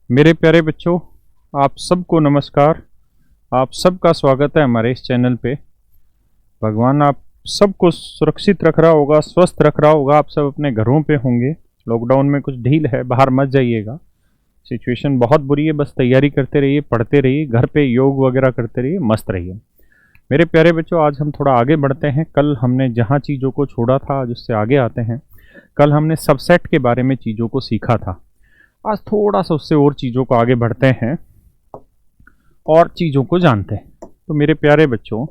मेरे प्यारे बच्चों, आप सबको नमस्कार। आप सबका स्वागत है हमारे इस चैनल पे। भगवान आप सबको सुरक्षित रख रहा होगा, स्वस्थ रख रहा होगा। आप सब अपने घरों पे होंगे। लॉकडाउन में कुछ ढील है, बाहर मत जाइएगा। सिचुएशन बहुत बुरी है, बस तैयारी करते रहिए, पढ़ते रहिए, घर पे योग वगैरह करते रहिए, मस्त रहिए। मेरे प्यारे बच्चों, आज हम थोड़ा आगे बढ़ते हैं। कल हमने जहाँ चीज़ों को छोड़ा था, आज उससे आगे आते हैं। कल हमने सबसेट के बारे में चीज़ों को सीखा था। आज थोड़ा सा उससे और चीज़ों को आगे बढ़ते हैं और चीज़ों को जानते हैं। तो मेरे प्यारे बच्चों,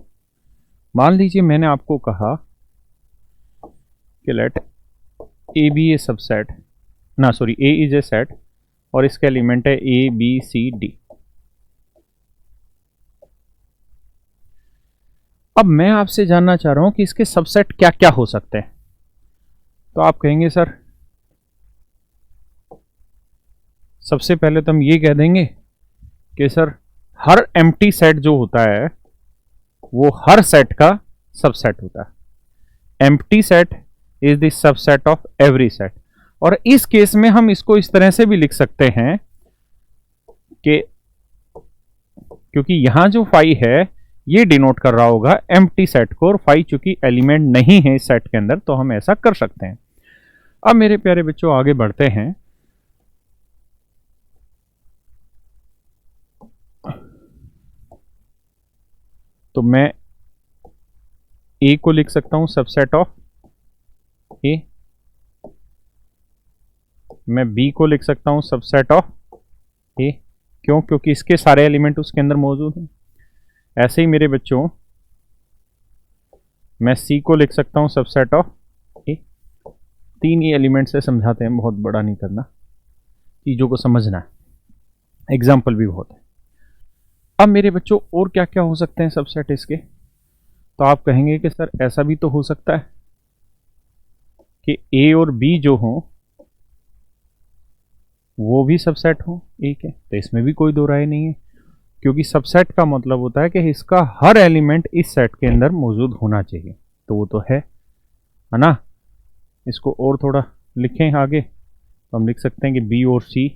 मान लीजिए मैंने आपको कहा कि let A B a subset, ना sorry, A is a set और इसका एलिमेंट है ए बी सी डी। अब मैं आपसे जानना चाह रहा हूं कि इसके सबसेट क्या क्या हो सकते हैं। तो आप कहेंगे सर, सबसे पहले तो हम ये कह देंगे कि सर हर एम्प्टी सेट जो होता है वो हर सेट का सबसेट होता है। Empty set is the subset of every set. और इस केस में हम इसको इस तरह से भी लिख सकते हैं कि क्योंकि यहां जो फाई है ये डिनोट कर रहा होगा एम्प्टी सेट को, और फाई चूंकि एलिमेंट नहीं है इस सेट के अंदर, तो हम ऐसा कर सकते हैं। अब मेरे प्यारे बच्चों आगे बढ़ते हैं। तो मैं ए को लिख सकता हूं सबसेट ऑफ ए, मैं बी को लिख सकता हूं सबसेट ऑफ ए। क्यों? क्योंकि इसके सारे एलिमेंट उसके अंदर मौजूद हैं। ऐसे ही मेरे बच्चों, मैं सी को लिख सकता हूं सबसेट ऑफ ए। तीन ही एलिमेंट से समझाते हैं, बहुत बड़ा नहीं करना, चीजों को समझना है। एग्जाम्पल भी बहुत है। अब मेरे बच्चों और क्या क्या हो सकते हैं सबसेट इसके? तो आप कहेंगे कि सर ऐसा भी तो हो सकता है कि ए और बी जो हो वो भी सबसेट हो ए के। तो इसमें भी कोई दो राय नहीं है, क्योंकि सबसेट का मतलब होता है कि इसका हर एलिमेंट इस सेट के अंदर मौजूद होना चाहिए। तो वो तो है ना। इसको और थोड़ा लिखें आगे, तो हम लिख सकते हैं कि बी और सी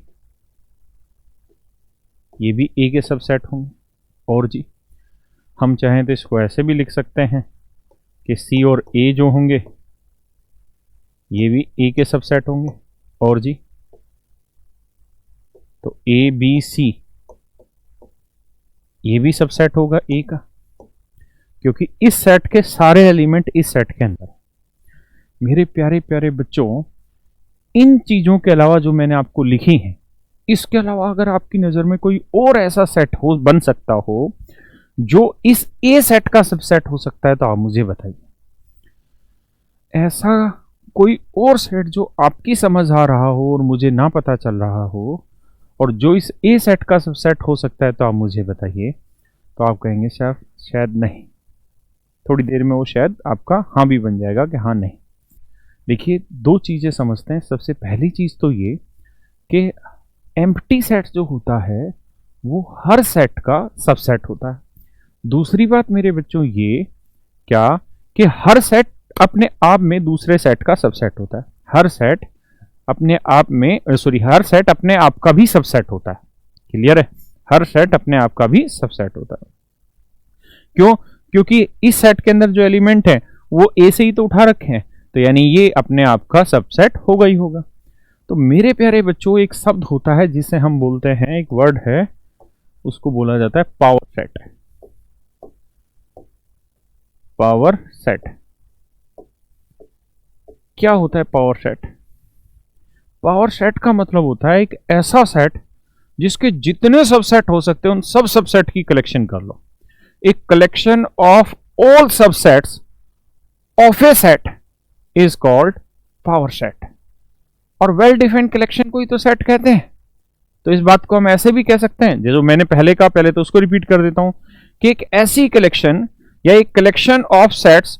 ये भी ए के सबसेट होंगे। और जी, हम चाहें तो इसको ऐसे भी लिख सकते हैं कि सी और ए जो होंगे ये भी ए के सबसेट होंगे। और जी, तो ए बी सी ये भी सबसेट होगा ए का, क्योंकि इस सेट के सारे एलिमेंट इस सेट के अंदर। मेरे प्यारे प्यारे बच्चों, इन चीजों के अलावा जो मैंने आपको लिखी हैं, इसके अलावा अगर आपकी नजर में कोई और ऐसा सेट हो, बन सकता हो, जो इस ए सेट का सबसेट हो सकता है, तो आप मुझे बताइए। ऐसा कोई और सेट जो आपकी समझ आ रहा हो और मुझे ना पता चल रहा हो, और जो इस ए सेट का सबसेट हो सकता है, तो आप मुझे बताइए। तो आप कहेंगे सर शायद नहीं। थोड़ी देर में वो शायद आपका हाँ भी बन जाएगा कि हाँ नहीं। देखिए, दो चीजें समझते हैं। सबसे पहली चीज तो ये कि एम्प्टी सेट जो होता है वो हर सेट का सबसेट होता है। दूसरी बात मेरे बच्चों ये क्या कि हर सेट अपने आप में दूसरे सेट का सबसेट होता है। हर सेट अपने आप में हर सेट अपने आप का भी सबसेट होता है। क्लियर है? हर सेट अपने आप का भी सबसेट होता है। क्यों? क्योंकि इस सेट के अंदर जो एलिमेंट है वो ए से ही तो उठा रखे हैं, तो यानी ये अपने आप का सबसेट होगा ही होगा। तो मेरे प्यारे बच्चों, एक शब्द होता है जिसे हम बोलते हैं, एक वर्ड है, उसको बोला जाता है पावर सेट। पावर सेट क्या होता है? पावर सेट, पावर सेट का मतलब होता है एक ऐसा सेट जिसके जितने सबसेट हो सकते हैं उन सब सबसेट की कलेक्शन कर लो। एक collection of all subsets of a set is called power set. और वेल डिफाइंड कलेक्शन को ही तो सेट कहते हैं। तो इस बात को हम ऐसे भी कह सकते हैं, जो मैंने पहले कहा, पहले तो उसको रिपीट कर देता हूं, कि एक ऐसी कलेक्शन या एक कलेक्शन ऑफ सेट्स,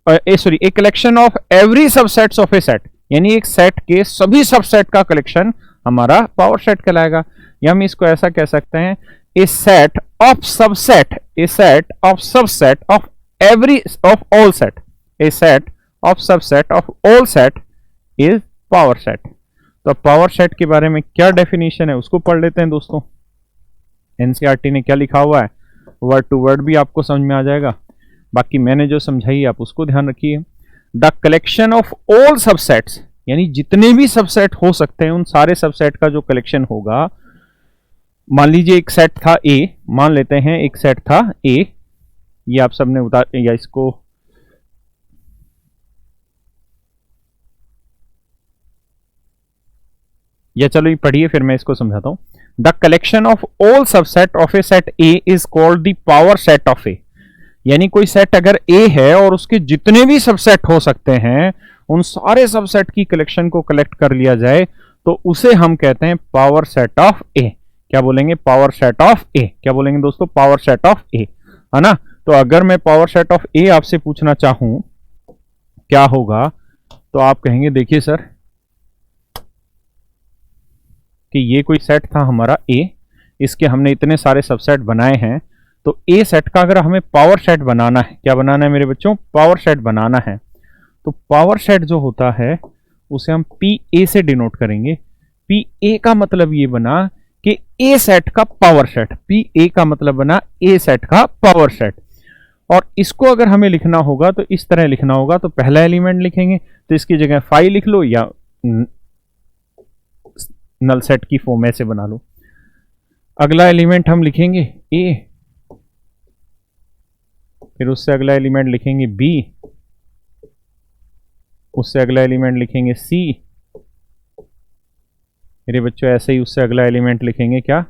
एक collection of every subsets of a set, यानी एक सेट के सभी सबसेट का कलेक्शन हमारा पावर सेट कहलाएगा। या हम इसको ऐसा कह सकते हैं, a set of subset, a set of subset of every of all set, a set of subset of all set is power set. तो अब पावर सेट के बारे में क्या डेफिनेशन है उसको पढ़ लेते हैं दोस्तों। एनसीईआरटी ने क्या लिखा हुआ है, वर्ड टू वर्ड भी आपको समझ में आ जाएगा, बाकी मैंने जो समझाई आप उसको ध्यान रखिए। The collection of all subsets, यानी जितने भी सबसेट हो सकते हैं उन सारे सबसेट का जो कलेक्शन होगा। मान लीजिए एक सेट था ए, मान लेते हैं एक सेट था ए, ये आप सबने उतार या इसको या चलो ये पढ़िए फिर मैं इसको समझाता हूं। The collection of all subset of a set A is called the power set of A, यानी कोई सेट अगर ए है और उसके जितने भी सबसेट हो सकते हैं उन सारे सबसेट की कलेक्शन को कलेक्ट कर लिया जाए तो उसे हम कहते हैं पावर सेट ऑफ ए। क्या बोलेंगे, पावर सेट ऑफ ए। क्या बोलेंगे दोस्तों, पावर सेट ऑफ ए, है ना। तो अगर मैं पावर सेट ऑफ ए आपसे पूछना चाहूं क्या होगा, तो आप कहेंगे देखिए सर कि ये कोई सेट था हमारा ए, इसके हमने इतने सारे सबसेट बनाए हैं, तो ए सेट का अगर हमें पावर सेट बनाना है, क्या बनाना है मेरे बच्चों, पावर सेट बनाना है, तो पावर सेट जो होता है उसे हम पी ए से डिनोट करेंगे। पी ए का मतलब ये बना कि ए सेट का पावर सेट, पी ए का मतलब बना ए सेट का पावर सेट। और इसको अगर हमें लिखना होगा तो इस तरह लिखना होगा, तो पहला एलिमेंट लिखेंगे तो इसकी जगह 5 लिख लो या नल सेट की फॉर्म ऐसे बना लो। अगला एलिमेंट हम लिखेंगे ए, फिर उससे अगला एलिमेंट लिखेंगे बी, उससे अगला एलिमेंट लिखेंगे सी, मेरे बच्चों ऐसे ही उससे अगला एलिमेंट लिखेंगे क्या,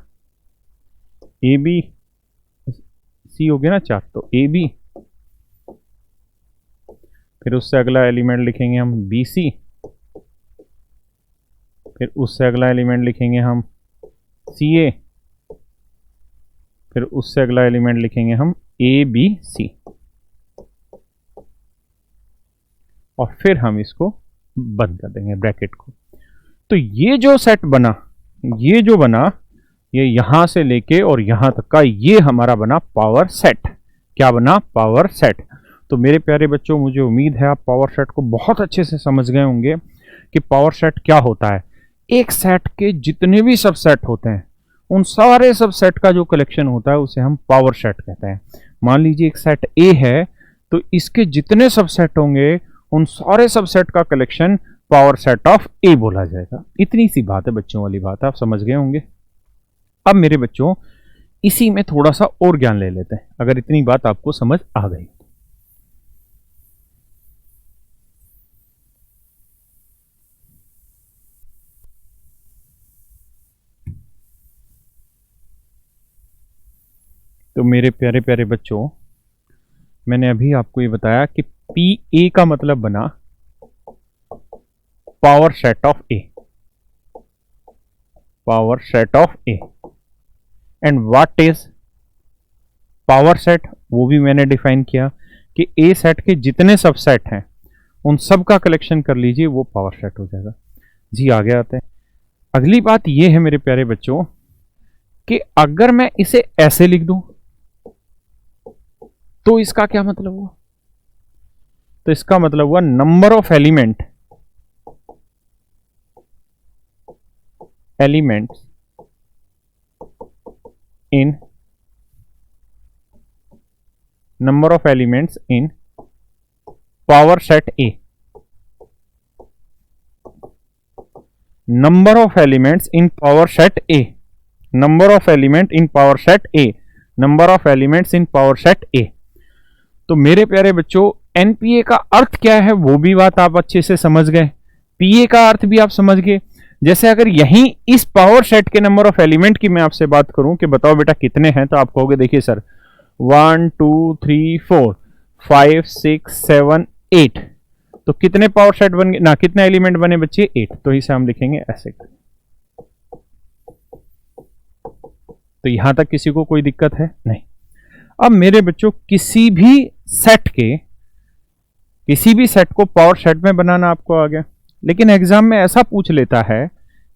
ए बी, सी हो गया ना 4, तो ए बी, फिर उससे अगला एलिमेंट लिखेंगे हम बी सी, फिर उससे अगला एलिमेंट लिखेंगे हम सी ए, फिर उससे अगला एलिमेंट लिखेंगे हम ए बी सी, और फिर हम इसको बंद कर देंगे ब्रैकेट को। तो ये जो सेट बना, ये जो बना, ये यहां से लेके और यहां तक का ये हमारा बना पावर सेट। क्या बना, पावर सेट। तो मेरे प्यारे बच्चों मुझे उम्मीद है आप पावर सेट को बहुत अच्छे से समझ गए होंगे कि पावर सेट क्या होता है। एक सेट के जितने भी सबसेट होते हैं उन सारे सबसेट का जो कलेक्शन होता है उसे हम पावर सेट कहते हैं। मान लीजिए एक सेट ए है तो इसके जितने सबसेट होंगे उन सारे सबसेट का कलेक्शन पावर सेट ऑफ ए बोला जाएगा। इतनी सी बात है, बच्चों वाली बात है, आप समझ गए होंगे। अब मेरे बच्चों इसी में थोड़ा सा और ज्ञान ले लेते हैं, अगर इतनी बात आपको समझ आ गई। तो मेरे प्यारे प्यारे बच्चों मैंने अभी आपको ये बताया कि पी ए का मतलब बना power set of A, power set of A. And what is power set, वो भी मैंने डिफाइन किया कि ए सेट के जितने सबसेट हैं उन सब का कलेक्शन कर लीजिए, वो पावर सेट हो जाएगा। जी आगे आते हैं। अगली बात ये है मेरे प्यारे बच्चों कि अगर मैं इसे ऐसे लिख दूं तो इसका क्या मतलब हुआ, तो इसका मतलब हुआ number of elements in number of elements in power set A, number of elements in power set A, number of element in power set A, number of elements in power set A। तो मेरे प्यारे बच्चों NPA का अर्थ क्या है वो भी बात आप अच्छे से समझ गए, पीए का अर्थ भी आप समझ गए। जैसे अगर यहीं इस पावर सेट के नंबर ऑफ एलिमेंट की मैं आपसे बात करूं कि बताओ बेटा कितने हैं, तो आप कहोगे देखिए सर 1 2 3 4 5 6 7 8, तो कितने पावर सेट बन गए ना, कितने एलिमेंट बने बच्चे 8, तो इसे हम लिखेंगे ऐसे। तो यहां तक किसी को कोई दिक्कत है नहीं। अब मेरे बच्चों किसी भी सेट को पावर सेट में बनाना आपको आ गया, लेकिन एग्जाम में ऐसा पूछ लेता है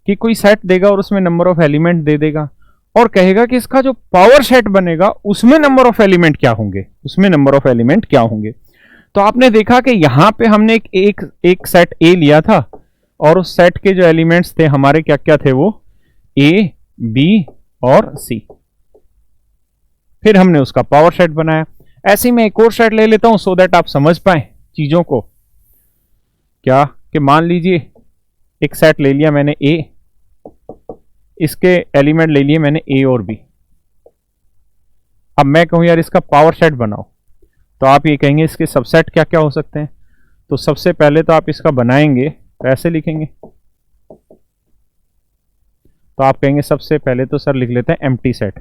कि कोई सेट देगा और उसमें नंबर ऑफ एलिमेंट दे देगा और कहेगा कि इसका जो पावर सेट बनेगा उसमें नंबर ऑफ एलिमेंट क्या होंगे, उसमें नंबर ऑफ एलिमेंट क्या होंगे। तो आपने देखा कि यहां पे हमने एक सेट ए लिया था और उस सेट के जो एलिमेंट्स थे हमारे क्या क्या थे, वो ए, बी और सी। फिर हमने उसका पावर सेट बनाया। ऐसे ही मैं एक और सेट ले लेता हूं सो दैट आप समझ पाए चीजों को। क्या कि मान लीजिए एक सेट ले लिया मैंने ए, इसके एलिमेंट ले लिए मैंने ए और बी। अब मैं कहूं यार इसका पावर सेट बनाओ, तो आप ये कहेंगे इसके सबसेट क्या क्या हो सकते हैं। तो सबसे पहले तो आप इसका बनाएंगे तो ऐसे लिखेंगे, तो आप कहेंगे सबसे पहले तो सर लिख लेते हैं एम्प्टी सेट।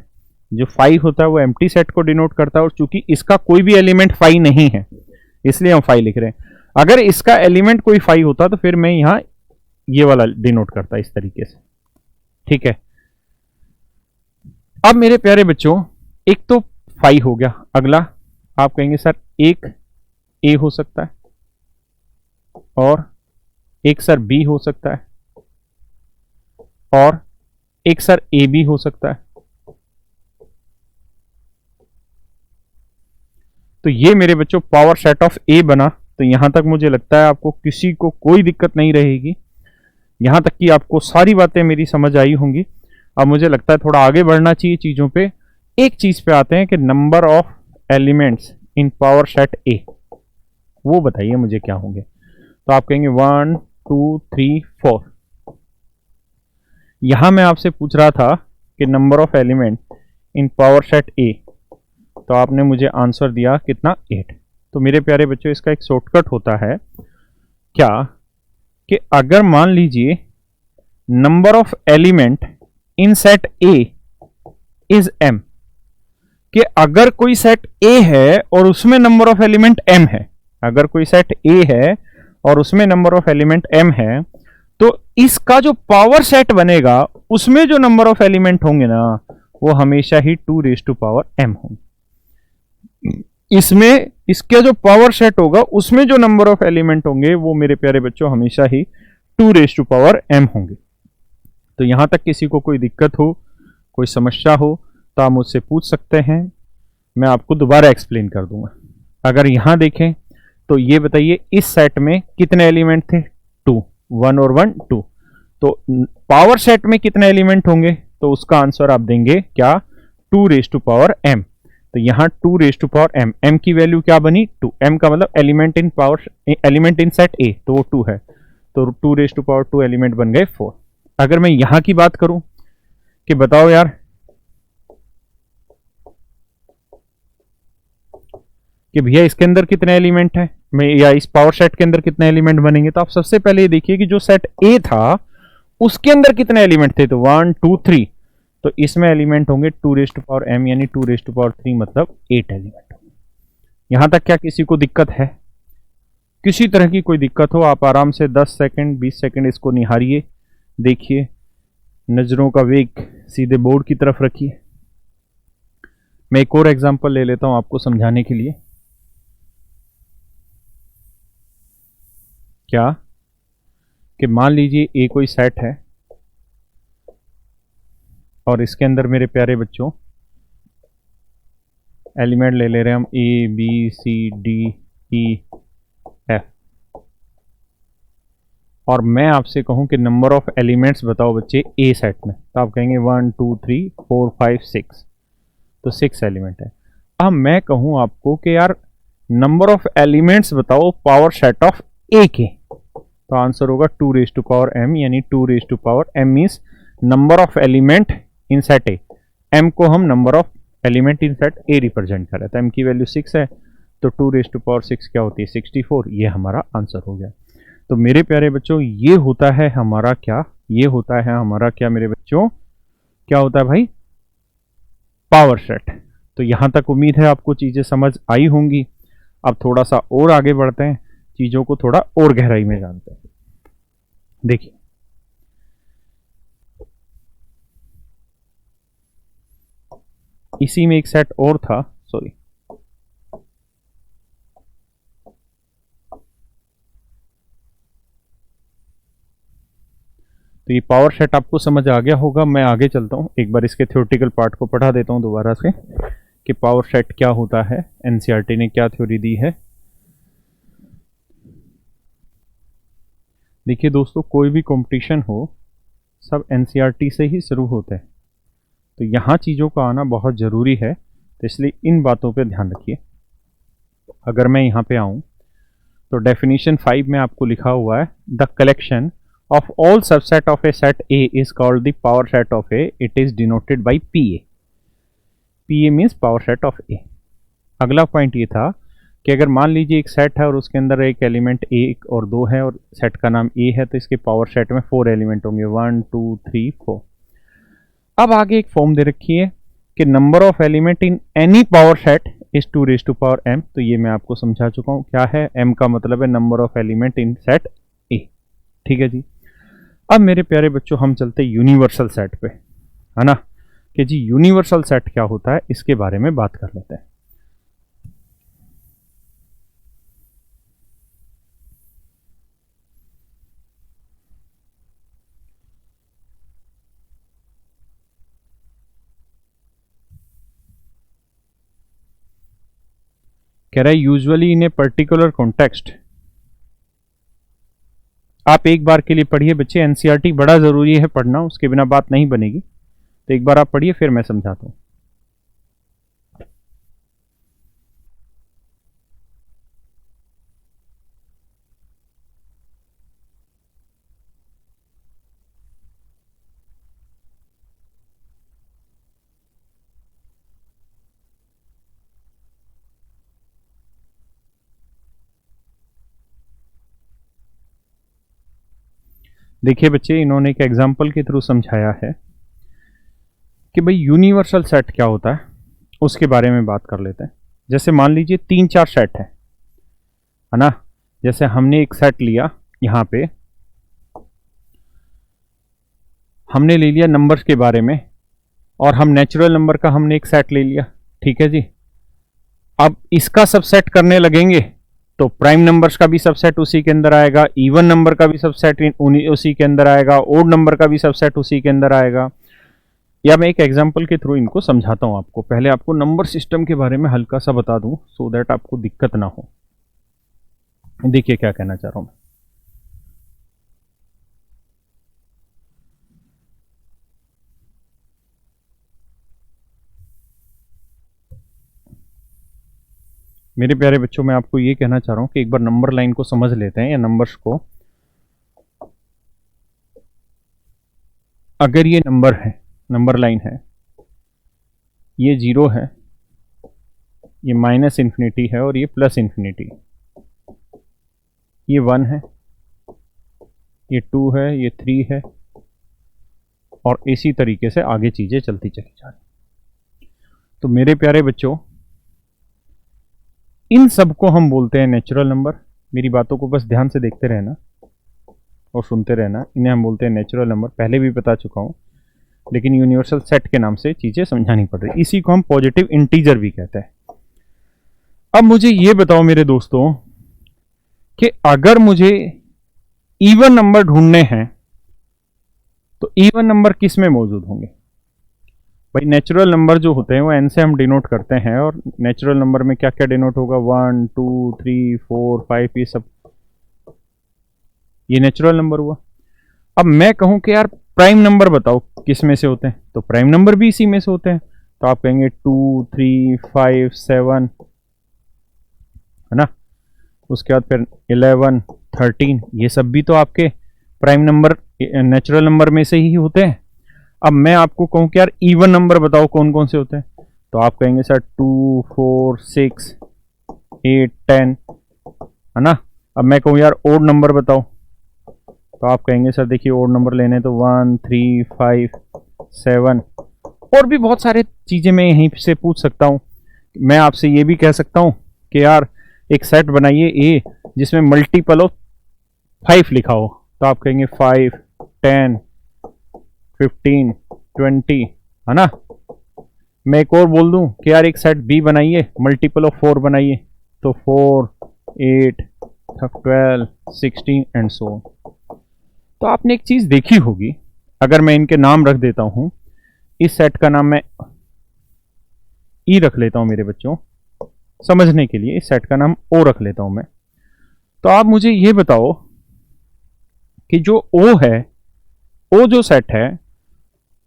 जो फाई होता है वो एम्प्टी सेट को डिनोट करता है, और चूंकि इसका कोई भी एलिमेंट फाई नहीं है इसलिए हम फाई लिख रहे हैं। अगर इसका एलिमेंट कोई फाई होता तो फिर मैं यहां ये वाला डिनोट करता इस तरीके से, ठीक है। अब मेरे प्यारे बच्चों एक तो फाई हो गया, अगला आप कहेंगे सर एक ए हो सकता है और एक सर बी हो सकता है और एक सर ए बी हो सकता है। तो ये मेरे बच्चों पावर सेट ऑफ ए बना। तो यहां तक मुझे लगता है आपको किसी को कोई दिक्कत नहीं रहेगी, यहां तक कि आपको सारी बातें मेरी समझ आई होंगी। अब मुझे लगता है थोड़ा आगे बढ़ना चाहिए चीजों पे। एक चीज पे आते हैं कि number of elements in power set ए, वो बताइए मुझे क्या होंगे। तो आप कहेंगे 1 2 3 4। यहां मैं आपसे पूछ रहा था कि number of element in power set a, तो आपने मुझे आंसर दिया कितना, 8। तो मेरे प्यारे बच्चों इसका एक शॉर्टकट होता है क्या कि अगर मान लीजिए number of element in set A is m, कि अगर कोई सेट ए है और उसमें नंबर ऑफ एलिमेंट एम है, अगर कोई सेट ए है और उसमें नंबर ऑफ एलिमेंट एम है, तो इसका जो पावर सेट बनेगा उसमें जो नंबर ऑफ एलिमेंट होंगे ना वो हमेशा ही 2 रेज़ टू पावर एम होंगे। इसमें इसका जो पावर सेट होगा उसमें जो नंबर ऑफ एलिमेंट होंगे वो मेरे प्यारे बच्चों हमेशा ही 2 रेज़ टू पावर एम होंगे। तो यहां तक किसी को कोई दिक्कत हो, कोई समस्या हो तो आप मुझसे पूछ सकते हैं, मैं आपको दोबारा एक्सप्लेन कर दूंगा। अगर यहां देखें तो ये बताइए इस सेट में कितने एलिमेंट थे, 2, 1 और 1 2। तो पावर सेट में कितने एलिमेंट होंगे, तो उसका आंसर आप देंगे क्या, 2 रेज़ टू पावर एम। तो यहां 2 raise to power m, m की वैल्यू क्या बनी 2, एम का मतलब element in power, element in set a, तो वो 2 है, तो 2 रेज़ टू पावर 2 एलिमेंट बन गए 4। अगर मैं यहां की बात करूं कि बताओ यार कि भैया इसके अंदर कितने एलिमेंट हैं, मैं या इस पावर सेट के अंदर कितने एलिमेंट बनेंगे, तो आप सबसे पहले ये देखिए कि जो सेट ए था उसके अंदर कितने एलिमेंट थे, तो 1 2 3, तो इसमें एलिमेंट होंगे 2 रेज़ टू पावर एम यानी 2 रेज़ टू पावर 3 मतलब 8 एलिमेंट होंगे। यहां तक क्या किसी को दिक्कत है, किसी तरह की कोई दिक्कत हो आप आराम से 10 सेकंड 20 सेकंड इसको निहारिए, देखिए, नजरों का वेग सीधे बोर्ड की तरफ रखिए। मैं एक और एग्जांपल ले लेता हूं आपको समझाने के लिए। क्या कि मान लीजिए ए कोई सेट है और इसके अंदर मेरे प्यारे बच्चों एलिमेंट ले ले रहे हैं हम a b c d e f, और मैं आपसे कहूं कि नंबर ऑफ एलिमेंट्स बताओ बच्चे ए सेट में, तो आप कहेंगे 1 2 3 4 5 6, तो 6 एलिमेंट है। अब मैं कहूं आपको कि यार नंबर ऑफ एलिमेंट्स बताओ पावर सेट ऑफ ए के, तो आंसर होगा 2 रेज़ टू पावर एम यानी 2 raise to power m means number of element in set a. M को हम number of element in set a represent कर रहे हैं, तो एम की वैल्यू 6 है, तो 2 रेज़ टू पावर 6 क्या होती है 64, ये हमारा आंसर हो गया। तो मेरे प्यारे बच्चों ये होता है हमारा क्या, ये होता है हमारा क्या मेरे बच्चों, क्या होता है भाई, पावर सेट। तो यहां तक उम्मीद है आपको चीजें समझ आई होंगी। अब थोड़ा सा और आगे बढ़ते हैं, चीजों को थोड़ा और गहराई में जानते हैं। देखिए इसी में एक सेट और था, सॉरी, तो ये पावर सेट आपको समझ आ गया होगा। मैं आगे चलता हूं, एक बार इसके थ्योरेटिकल पार्ट को पढ़ा देता हूं दोबारा से कि पावर सेट क्या होता है, एनसीईआरटी ने क्या थ्योरी दी है। देखिए दोस्तों, कोई भी कंपटीशन हो सब एनसीईआरटी से ही शुरू होते हैं, तो यहाँ चीज़ों का आना बहुत ज़रूरी है, तो इसलिए इन बातों पे ध्यान रखिए। अगर मैं यहाँ पे आऊँ तो डेफिनेशन 5 में आपको लिखा हुआ है, the collection of all subset of a set A is called the power set of A, it is denoted by P A. P A means power set of A. अगला पॉइंट ये था कि अगर मान लीजिए एक सेट है और उसके अंदर एक एलिमेंट एक और दो है और सेट का नाम ए है, तो इसके पावर सेट में 4 एलिमेंट होंगे, 1 2 3 4। अब आगे एक फॉर्म दे रखी है कि number of element in any power set is 2 raise to power m। तो ये मैं आपको समझा चुका हूँ क्या है, m का मतलब है number of element in set ए। ठीक है जी। अब मेरे प्यारे बच्चों, हम चलते यूनिवर्सल सेट पे, है ना, कि जी यूनिवर्सल सेट क्या होता है, इसके बारे में बात कर लेते हैं। कह रहा है usually in a particular context. आप एक बार के लिए पढ़िए बच्चे, एनसीईआरटी बड़ा जरूरी है पढ़ना, उसके बिना बात नहीं बनेगी, तो एक बार आप पढ़िए फिर मैं समझाता हूं। देखिए बच्चे, इन्होंने एक एग्जाम्पल के थ्रू समझाया है कि भाई यूनिवर्सल सेट क्या होता है, उसके बारे में बात कर लेते हैं। जैसे मान लीजिए 3-4 सेट है ना। जैसे हमने एक सेट लिया, यहाँ पे हमने ले लिया नंबर्स के बारे में, और हम नेचुरल नंबर का हमने एक सेट ले लिया। ठीक है जी। अब इसका सबसेट करने लगेंगे तो प्राइम नंबर्स का भी सबसेट उसी के अंदर आएगा, इवन नंबर का भी सबसेट उसी के अंदर आएगा, ओड नंबर का भी सबसेट उसी के अंदर आएगा। या मैं एक एग्जांपल के थ्रू इनको समझाता हूं आपको। पहले आपको नंबर सिस्टम के बारे में हल्का सा बता दूं सो दैट आपको दिक्कत ना हो। देखिए क्या कहना चाह रहा हूं मैं। मेरे प्यारे बच्चों, मैं आपको ये कहना चाह रहा हूं कि एक बार नंबर लाइन को समझ लेते हैं, या नंबर्स को। अगर ये नंबर है, नंबर लाइन है, ये 0 है, ये माइनस इन्फिनिटी है और ये प्लस इन्फिनिटी, ये 1 है, ये 2 है, ये 3 है, और इसी तरीके से आगे चीजें चलती चली जा रही। तो मेरे प्यारे बच्चों, इन सब को हम बोलते हैं नेचुरल नंबर। मेरी बातों को बस ध्यान से देखते रहना और सुनते रहना। इन्हें हम बोलते हैं नेचुरल नंबर, पहले भी बता चुका हूं, लेकिन यूनिवर्सल सेट के नाम से चीजें समझानी पड़ रही। इसी को हम पॉजिटिव इंटीजर भी कहते हैं। अब मुझे ये बताओ मेरे दोस्तों कि अगर मुझे इवन नंबर ढूंढने हैं तो इवन नंबर किस में मौजूद होंगे? भाई नेचुरल नंबर जो होते हैं वो एन से हम डिनोट करते हैं, और नेचुरल नंबर में क्या क्या डिनोट होगा? 1 2 3 4 5, ये सब ये नेचुरल नंबर हुआ। अब मैं कहूं कि यार प्राइम नंबर बताओ किस में से होते हैं, तो प्राइम नंबर भी इसी में से होते हैं। तो आप कहेंगे 2 3 5 7, है ना। उसके बाद फिर 11 13, ये सब भी तो आपके प्राइम नंबर नेचुरल नंबर में से ही होते हैं। अब मैं आपको कहूं कि यार इवन नंबर बताओ कौन कौन से होते हैं, तो आप कहेंगे सर 2 4 6 8 10, है ना। अब मैं कहूं यार ओड नंबर बताओ, तो आप कहेंगे सर देखिए ओड नंबर लेने तो 1 3 5 7, और भी बहुत सारे चीजें मैं यहीं से पूछ सकता हूं। मैं आपसे ये भी कह सकता हूं कि यार एक सेट बनाइए ए जिसमें मल्टीपल ऑफ 5 लिखा हो, तो आप कहेंगे 5 10 15 20, है ना। मैं एक और बोल दूं कि यार एक सेट बी बनाइए, मल्टीपल ऑफ 4 बनाइए, तो 4 8 12 16 एंड सो। तो आपने एक चीज देखी होगी, अगर मैं इनके नाम रख देता हूं, इस सेट का नाम मैं ई रख लेता हूं मेरे बच्चों, समझने के लिए इस सेट का नाम ओ रख लेता हूं मैं। तो आप मुझे ये बताओ कि जो ओ है, ओ जो सेट है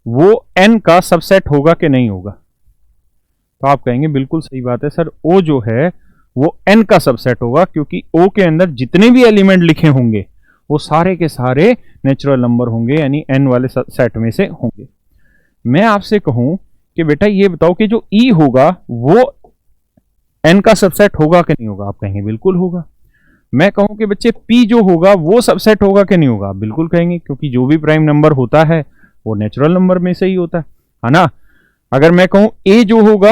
वो n का सबसेट होगा कि नहीं होगा। तो आप कहेंगे बिल्कुल सही बात है सर, ओ जो है वो n का सबसेट होगा, क्योंकि o के अंदर जितने भी एलिमेंट लिखे होंगे वो सारे के सारे नेचुरल नंबर होंगे, यानी n वाले सेट में से होंगे। मैं आपसे कहूं कि बेटा ये बताओ कि जो e होगा वो n का सबसेट होगा कि नहीं होगा, आप कहेंगे बिल्कुल होगा। मैं कहूं कि बच्चे p जो होगा वो सबसेट होगा कि नहीं होगा, आप बिल्कुल कहेंगे, क्योंकि जो भी प्राइम नंबर होता है वो नेचुरल नंबर में से ही होता है ना। अगर मैं कहूं a जो होगा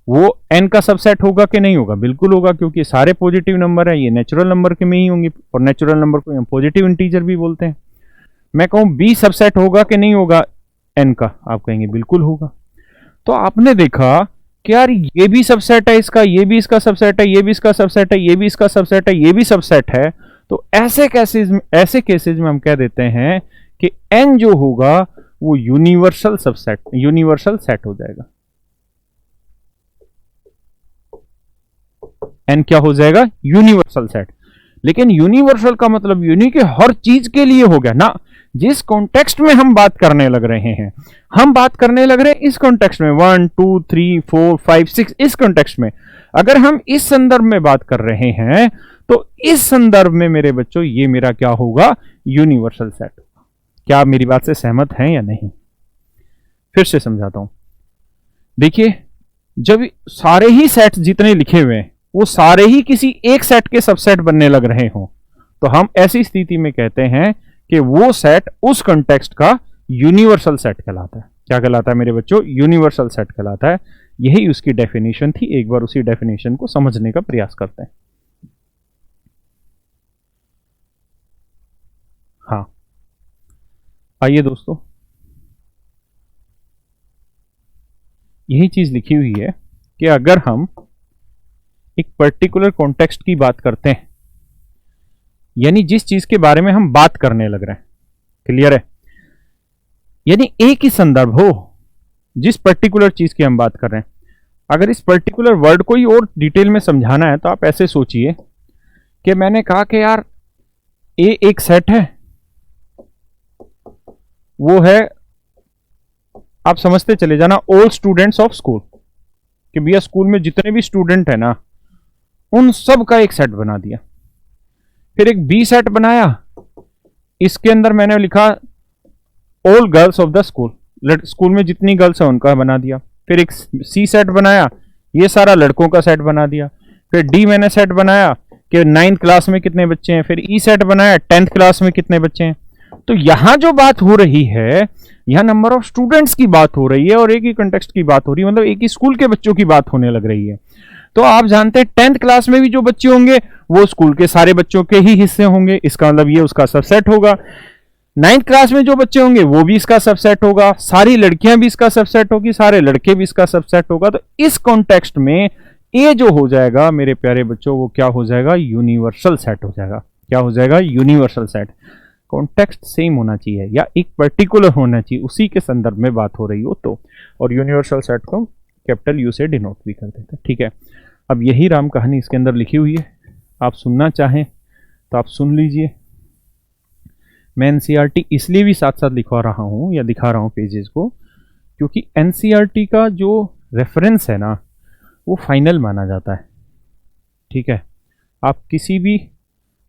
वो n का सबसेट होगा कि नहीं होगा, बिल्कुल होगा, क्योंकि सारे पॉजिटिव नंबर है, ये नेचुरल नंबर के में ही होंगे, और नेचुरल नंबर को हम पॉजिटिव इंटीजर भी बोलते हैं। मैं कहूं b सबसेट होगा कि नहीं होगा n का, आप कहेंगे बिल्कुल होगा। तो आपने देखा कि यार ये भी सबसेट है इसका, ये भी इसका सबसेट है, ये भी इसका सबसेट है, ये भी इसका सबसेट है, ये भी सबसेट है। तो ऐसे केसेस में हम कह देते हैं कि n जो होगा वो यूनिवर्सल सेट हो जाएगा। n क्या हो जाएगा, यूनिवर्सल सेट। लेकिन यूनिवर्सल का मतलब यूनी कि हर चीज के लिए हो गया ना। जिस कॉन्टेक्स्ट में हम बात करने लग रहे हैं, हम बात करने लग रहे हैं इस कॉन्टेक्स्ट में 1 2 3 4 5 6, इस कॉन्टेक्स्ट में अगर हम इस संदर्भ में बात कर रहे हैं तो इस संदर्भ में मेरे बच्चों ये मेरा क्या होगा, यूनिवर्सल सेट। क्या आप मेरी बात से सहमत हैं या नहीं? फिर से समझाता हूं। देखिए, जब सारे ही सेट्स जितने लिखे हुए हैं वो सारे ही किसी एक सेट के सबसेट बनने लग रहे हों, तो हम ऐसी स्थिति में कहते हैं कि वो सेट उस कॉन्टेक्स्ट का यूनिवर्सल सेट कहलाता है। क्या कहलाता है मेरे बच्चों? यूनिवर्सल सेट कहलाता है। यही उसकी डेफिनेशन थी। एक बार उसी डेफिनेशन को समझने का प्रयास करते हैं। हाँ, आइए दोस्तों, यही चीज लिखी हुई है कि अगर हम एक पर्टिकुलर कॉन्टेक्स्ट की बात करते हैं, यानी जिस चीज के बारे में हम बात करने लग रहे हैं, क्लियर है, यानी एक ही संदर्भ हो जिस पर्टिकुलर चीज की हम बात कर रहे हैं। अगर इस पर्टिकुलर वर्ड को ही और डिटेल में समझाना है तो आप ऐसे सोचिए कि मैंने कहा कि यार ए एक सेट है, वो है, आप समझते चले जाना, ऑल स्टूडेंट्स ऑफ स्कूल, कि भैया स्कूल में जितने भी स्टूडेंट है ना उन सब का एक सेट बना दिया। फिर एक बी सेट बनाया, इसके अंदर मैंने लिखा all girls of the school, school में जितनी गर्ल्स है उनका बना दिया। फिर एक सी सेट बनाया, ये सारा लड़कों का सेट बना दिया। फिर डी मैंने सेट बनाया कि 9th क्लास में कितने बच्चे हैं। फिर ई सेट बनाया 10th क्लास में कितने बच्चे हैं। तो यहां जो बात हो रही है, यहां नंबर ऑफ स्टूडेंट्स की बात हो रही है और एक ही कंटेक्स्ट की बात हो रही है, मतलब एक ही स्कूल के बच्चों की बात होने लग रही है। तो आप जानते हैं 10th क्लास में भी जो बच्चे होंगे वो स्कूल के सारे बच्चों के ही हिस्से होंगे, इसका मतलब ये उसका सबसेट होगा। 9th क्लास में जो बच्चे होंगे वो भी इसका सबसेट होगा, सारी लड़कियां भी इसका सबसेट होगी, सारे लड़के भी इसका सबसेट होगा। तो इस कॉन्टेक्स्ट में ए जो हो जाएगा मेरे प्यारे बच्चों, वो क्या हो जाएगा, यूनिवर्सल सेट हो जाएगा। क्या हो जाएगा, यूनिवर्सल सेट। कॉन्टेक्स्ट सेम होना चाहिए या एक पर्टिकुलर होना चाहिए, उसी के संदर्भ में बात हो रही हो तो। और यूनिवर्सल सेट को कैपिटल यू से डिनोट भी कर देते हैं, ठीक है। अब यही राम कहानी इसके अंदर लिखी हुई है, आप सुनना चाहें तो आप सुन लीजिए। मैं एनसीईआरटी इसलिए भी साथ साथ लिखवा रहा हूं या दिखा रहा हूं पेजेस को, क्योंकि एनसीईआरटी का जो रेफरेंस है ना वो फाइनल माना जाता है, ठीक है। आप किसी भी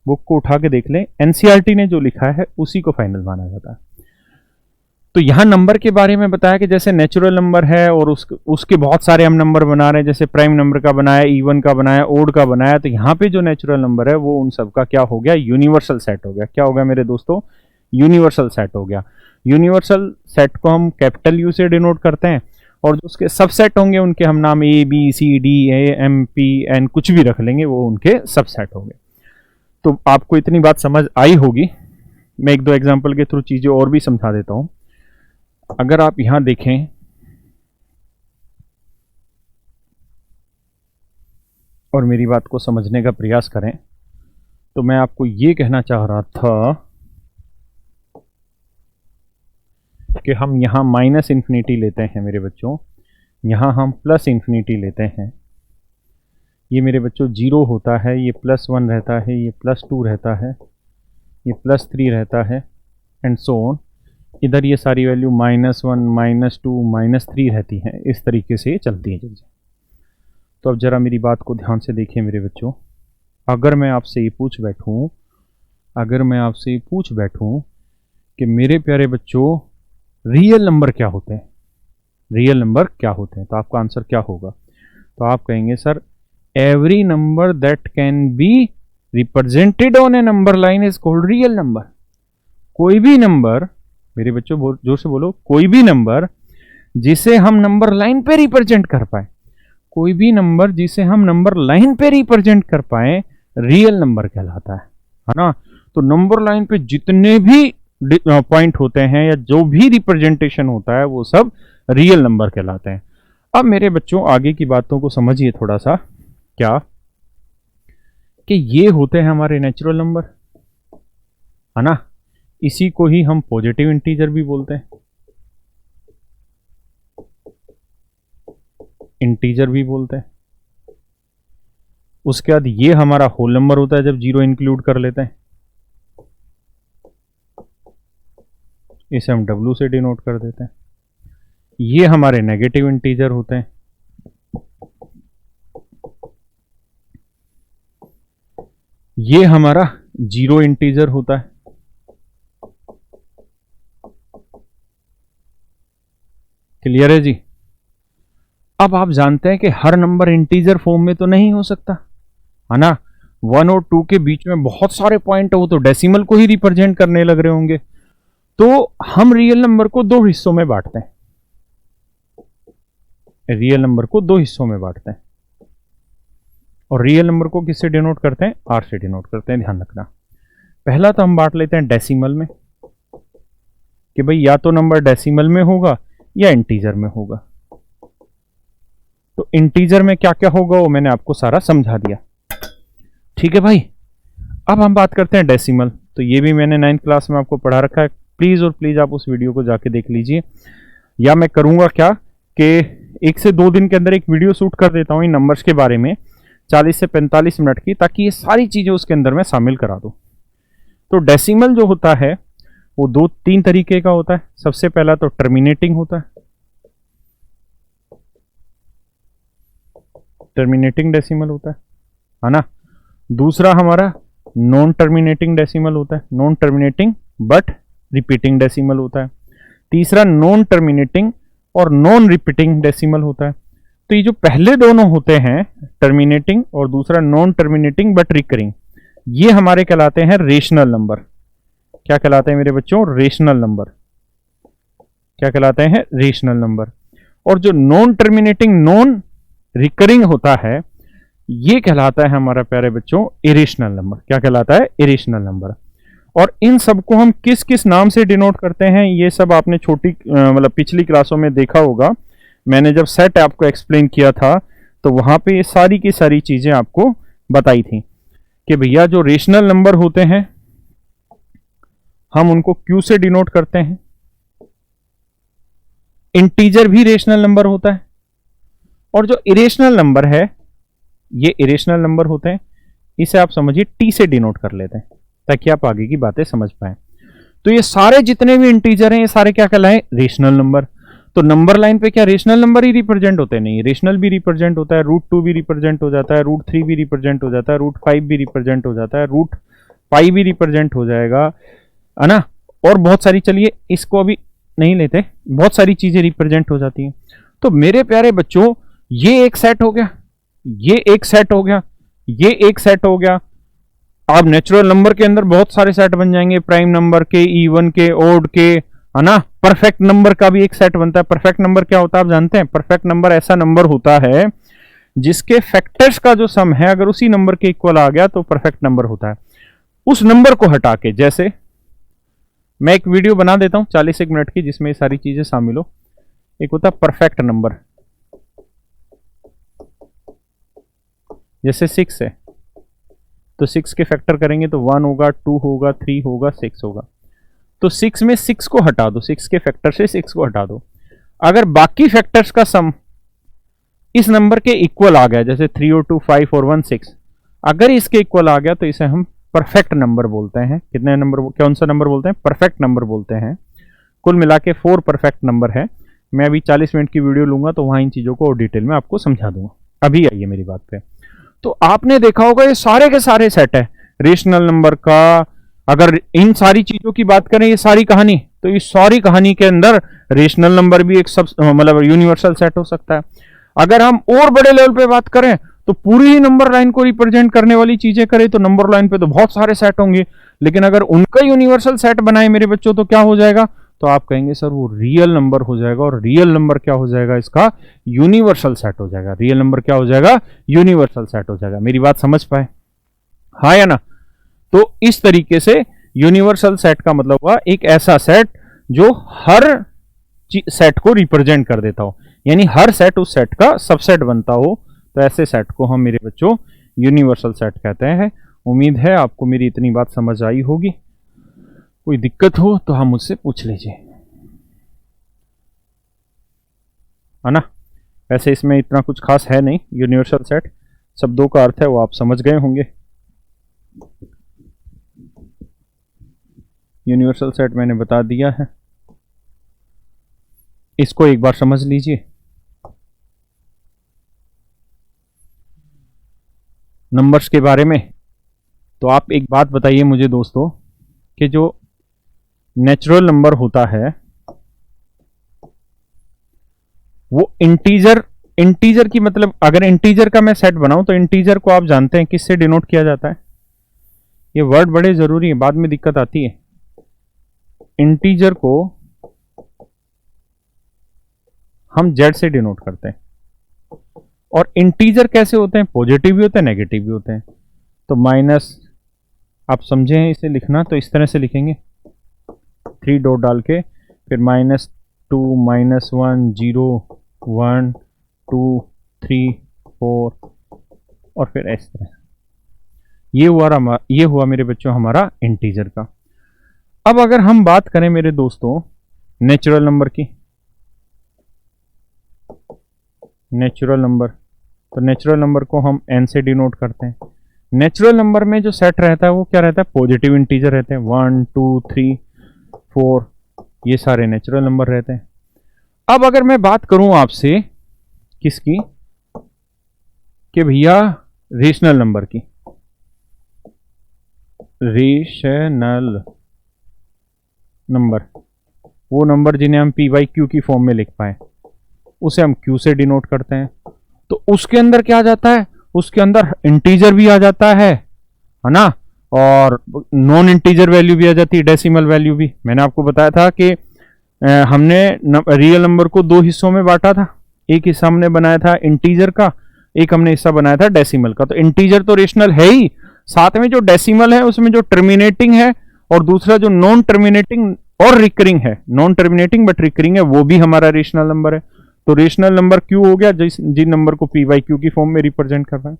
बुक को उठा के देख लें, एनसीईआरटी ने जो लिखा है उसी को फाइनल माना जाता है। तो यहां नंबर के बारे में बताया कि जैसे नेचुरल नंबर है और उसके बहुत सारे हम नंबर बना रहे हैं, जैसे प्राइम नंबर का बनाया, इवन का बनाया, ओड का बनाया। तो यहां पे जो नेचुरल नंबर है वो उन सब का क्या हो गया, यूनिवर्सल सेट हो गया। क्या हो गया मेरे दोस्तों, यूनिवर्सल सेट हो गया। यूनिवर्सल सेट को हम कैपिटल यू से डिनोट करते हैं और जो उसके सबसेट होंगे उनके हम नाम a b c d a m p n कुछ भी रख लेंगे, वो उनके सबसेट होंगे। तो आपको इतनी बात समझ आई होगी। मैं एक दो एग्जांपल के थ्रू चीजें और भी समझा देता हूं। अगर आप यहां देखें और मेरी बात को समझने का प्रयास करें तो मैं आपको ये कहना चाह रहा था कि हम यहां माइनस इन्फिनिटी लेते हैं मेरे बच्चों, यहां हम प्लस इन्फिनिटी लेते हैं। ये मेरे बच्चों 0 होता है, ये +1 रहता है, ये +2 रहता है, ये +3 रहता है एंड सो ऑन। इधर ये सारी वैल्यू -1 -2 -3 रहती हैं। इस तरीके से ये चलती है चीज़ें। तो अब ज़रा मेरी बात को ध्यान से देखिए मेरे बच्चों। अगर मैं आपसे ये पूछ बैठूं कि मेरे प्यारे बच्चों रियल नंबर क्या होते हैं, तो आपका आंसर क्या होगा? तो आप कहेंगे sir every number that can be represented on A number line is called real number. कोई भी नंबर, मेरे बच्चों जोर से बोलो, कोई भी नंबर जिसे हम नंबर लाइन पे रिप्रेजेंट कर पाए, रियल नंबर कहलाता है ना। तो नंबर लाइन पे जितने भी पॉइंट होते हैं या जो भी रिप्रेजेंटेशन होता है वो सब रियल नंबर कहलाते हैं। अब मेरे बच्चों आगे की बातों को समझिए थोड़ा सा, क्या कि ये होते हैं हमारे नेचुरल नंबर, है ना। इसी को ही हम पॉजिटिव इंटीजर भी बोलते हैं, उसके बाद ये हमारा होल नंबर होता है जब 0 इंक्लूड कर लेते हैं, इसे हम W से डिनोट कर देते हैं। ये हमारे नेगेटिव इंटीजर होते हैं, ये हमारा 0 इंटीजर होता है। क्लियर है जी? अब आप जानते हैं कि हर नंबर इंटीजर फॉर्म में तो नहीं हो सकता, है ना। 1 और 2 के बीच में बहुत सारे पॉइंट है, वो तो डेसिमल को ही रिप्रेजेंट करने लग रहे होंगे। तो हम रियल नंबर को 2 हिस्सों में बांटते हैं, और रियल नंबर को किससे डिनोट करते हैं? R से डिनोट करते हैं, ध्यान रखना। पहला तो हम बांट लेते हैं डेसिमल में, कि भाई या तो नंबर डेसिमल में होगा या इंटीजर में होगा। तो इंटीजर में क्या क्या होगा वो मैंने आपको सारा समझा दिया, ठीक है भाई। अब हम बात करते हैं डेसिमल। तो ये भी मैंने 9th क्लास में आपको पढ़ा रखा है, प्लीज और प्लीज आप उस वीडियो को जाके देख लीजिए। या मैं करूंगा क्या कि 1 से 2 दिन के अंदर एक वीडियो शूट कर देता हूं इन नंबर्स के बारे में, 40 से 45 मिनट की, ताकि ये सारी चीजें उसके अंदर मैं शामिल करा दूं। तो डेसिमल जो होता है वो 2-3 तरीके का होता है। सबसे पहला तो टर्मिनेटिंग होता है, टर्मिनेटिंग डेसिमल होता है ना। दूसरा हमारा नॉन टर्मिनेटिंग डेसिमल होता है, non terminating but repeating decimal होता है। तीसरा नॉन टर्मिनेटिंग और नॉन रिपीटिंग डेसिमल होता है। तो ये जो पहले दोनों होते हैं, टर्मिनेटिंग और दूसरा नॉन टर्मिनेटिंग बट रिकरिंग, ये हमारे कहलाते हैं रेशनल नंबर। क्या कहलाते हैं मेरे बच्चों? Rational number. क्या कहलाते हैं? Rational number. और जो नॉन टर्मिनेटिंग नॉन रिकरिंग होता है ये कहलाता है हमारा प्यारे बच्चों इरेशनल नंबर। क्या कहलाता है? Irrational number. और इन सबको हम किस किस नाम से डिनोट करते हैं ये सब आपने छोटी मतलब पिछली क्लासों में देखा होगा। मैंने जब सेट आपको एक्सप्लेन किया था तो वहां पे ये सारी की सारी चीजें आपको बताई थी कि भैया जो रेशनल नंबर होते हैं हम उनको Q से डिनोट करते हैं। इंटीजर भी रेशनल नंबर होता है, और जो इरेशनल नंबर है ये इरेशनल नंबर होते हैं, इसे आप समझिए T से डिनोट कर लेते हैं ताकि आप आगे की बातें समझ पाए। तो ये सारे जितने भी इंटीजर हैं ये सारे क्या कहलाए? Rational number. तो नंबर लाइन पे क्या रेशनल नंबर ही रिप्रेजेंट होते हैं? नहीं, रेशनल भी रिप्रेजेंट होता है, √2 भी रिप्रेजेंट हो जाता है, √3 भी रिप्रेजेंट हो जाता है, √5 भी रिप्रेजेंट हो जाता है, √π भी रिप्रेजेंट हो जाएगा, है ना। और बहुत सारी, चलिए इसको अभी नहीं लेते, बहुत सारी चीजें रिप्रेजेंट हो जाती हैं। तो मेरे प्यारे बच्चों ये एक सेट हो गया, ये एक सेट हो गया, ये एक सेट हो गया। अब नेचुरल नंबर के अंदर बहुत सारे सेट बन जाएंगे, प्राइम नंबर के, इवन के, ओड के, है ना। परफेक्ट नंबर का भी एक सेट बनता है। परफेक्ट नंबर क्या होता है आप जानते हैं? परफेक्ट नंबर ऐसा नंबर होता है जिसके फैक्टर्स का जो सम है अगर उसी नंबर के इक्वल आ गया तो परफेक्ट नंबर होता है। उस नंबर को हटा के, जैसे मैं एक वीडियो बना देता हूं 40 मिनट की जिसमें ये सारी चीजें शामिल हो। एक होता है परफेक्ट नंबर, जैसे 6 है तो 6 के फैक्टर करेंगे तो 1 होगा, 2 होगा, 3 होगा, 6 होगा। तो 6 में 6 को हटा दो, 6 के फैक्टर से 6 को हटा दो। अगर बाकी फैक्टर्स का सम इस नंबर के इक्वल आ गया, जैसे 3 और 2 5 और 1 6, अगर इसके इक्वल आ गया तो इसे हम परफेक्ट नंबर बोलते हैं। कितने नंबर, कौन सा नंबर बोलते हैं? परफेक्ट नंबर बोलते हैं। कुल मिला के 4 परफेक्ट नंबर है। मैं अभी 40 मिनट की वीडियो लूंगा तो वहां इन चीजों को और डिटेल में आपको समझा दूंगा। अभी आइए मेरी बात पे। तो आपने देखा होगा ये सारे के सारे सेट है रेशनल नंबर का। अगर इन सारी चीजों की बात करें, ये सारी कहानी, तो इस सारी कहानी के अंदर रेशनल नंबर भी एक सब मतलब यूनिवर्सल सेट हो सकता है। अगर हम और बड़े लेवल पे बात करें तो पूरी ही नंबर लाइन को रिप्रेजेंट करने वाली चीजें करें तो नंबर लाइन पे तो बहुत सारे सेट होंगे, लेकिन अगर उनका यूनिवर्सल सेट बनाए मेरे बच्चों तो क्या हो जाएगा? तो आप कहेंगे सर वो रियल नंबर हो जाएगा। और रियल नंबर क्या हो जाएगा? इसका यूनिवर्सल सेट हो जाएगा। रियल नंबर क्या हो जाएगा? यूनिवर्सल सेट हो जाएगा। मेरी बात समझ पाए? हाँ या ना? तो इस तरीके से यूनिवर्सल सेट का मतलब हुआ एक ऐसा सेट जो हर सेट को रिप्रेजेंट कर देता हो, यानी हर सेट उस सेट का सबसेट बनता हो। तो ऐसे सेट को हम मेरे बच्चों यूनिवर्सल सेट कहते हैं। उम्मीद है आपको मेरी इतनी बात समझ आई होगी। कोई दिक्कत हो तो हम मुझसे पूछ लीजिए, है ना? वैसे इसमें इतना कुछ खास है नहीं। यूनिवर्सल सेट शब्दों का अर्थ है वो आप समझ गए होंगे। यूनिवर्सल सेट मैंने बता दिया है, इसको एक बार समझ लीजिए। नंबर्स के बारे में तो आप एक बात बताइए मुझे दोस्तों कि जो नेचुरल नंबर होता है वो इंटीजर की मतलब अगर इंटीजर का मैं सेट बनाऊं तो इंटीजर को आप जानते हैं किससे डिनोट किया जाता है? ये वर्ड बड़े जरूरी है, बाद में दिक्कत आती है। इंटीजर को हम जेड से डिनोट करते हैं। और इंटीजर कैसे होते हैं? पॉजिटिव भी होते हैं, नेगेटिव भी होते हैं। तो माइनस, आप समझे हैं इसे लिखना, तो इस तरह से लिखेंगे 3 डॉट डाल के, फिर -2 -1 0 1 2 3 4 और फिर इस तरह। ये हुआ मेरे बच्चों हमारा इंटीजर का। अब अगर हम बात करें मेरे दोस्तों नेचुरल नंबर की, नेचुरल नंबर, तो नेचुरल नंबर को हम n से डिनोट करते हैं। नेचुरल नंबर में जो सेट रहता है वो क्या रहता है? पॉजिटिव इंटीजर रहते हैं। 1 2 3 4 ये सारे नेचुरल नंबर रहते हैं। अब अगर मैं बात करूं आपसे किसकी, कि भैया रेशनल नंबर की, रेशनल नंबर, वो नंबर जिन्हें हम p/q की फॉर्म में लिख पाए, उसे हम q से डिनोट करते हैं। तो उसके अंदर क्या आ जाता है? उसके अंदर इंटीजर भी आ जाता है ना, और नॉन इंटीजर वैल्यू भी आ जाती है, डेसिमल वैल्यू भी। मैंने आपको बताया था कि हमने रियल नंबर को 2 हिस्सों में बांटा था। एक हिस्सा हमने बनाया था इंटीजर का, एक हमने हिस्सा बनाया था डेसिमल का। तो इंटीजर तो रेशनल है ही, साथ में जो डेसिमल है उसमें जो टर्मिनेटिंग है, और दूसरा जो नॉन टर्मिनेटिंग और रिकरिंग है, नॉन टर्मिनेटिंग बट रिकरिंग है, वो भी हमारा रेशनल नंबर है। तो रेशनल नंबर क्यू हो गया जिन नंबर को p/q की फॉर्म में रिप्रेजेंट कर रहा है।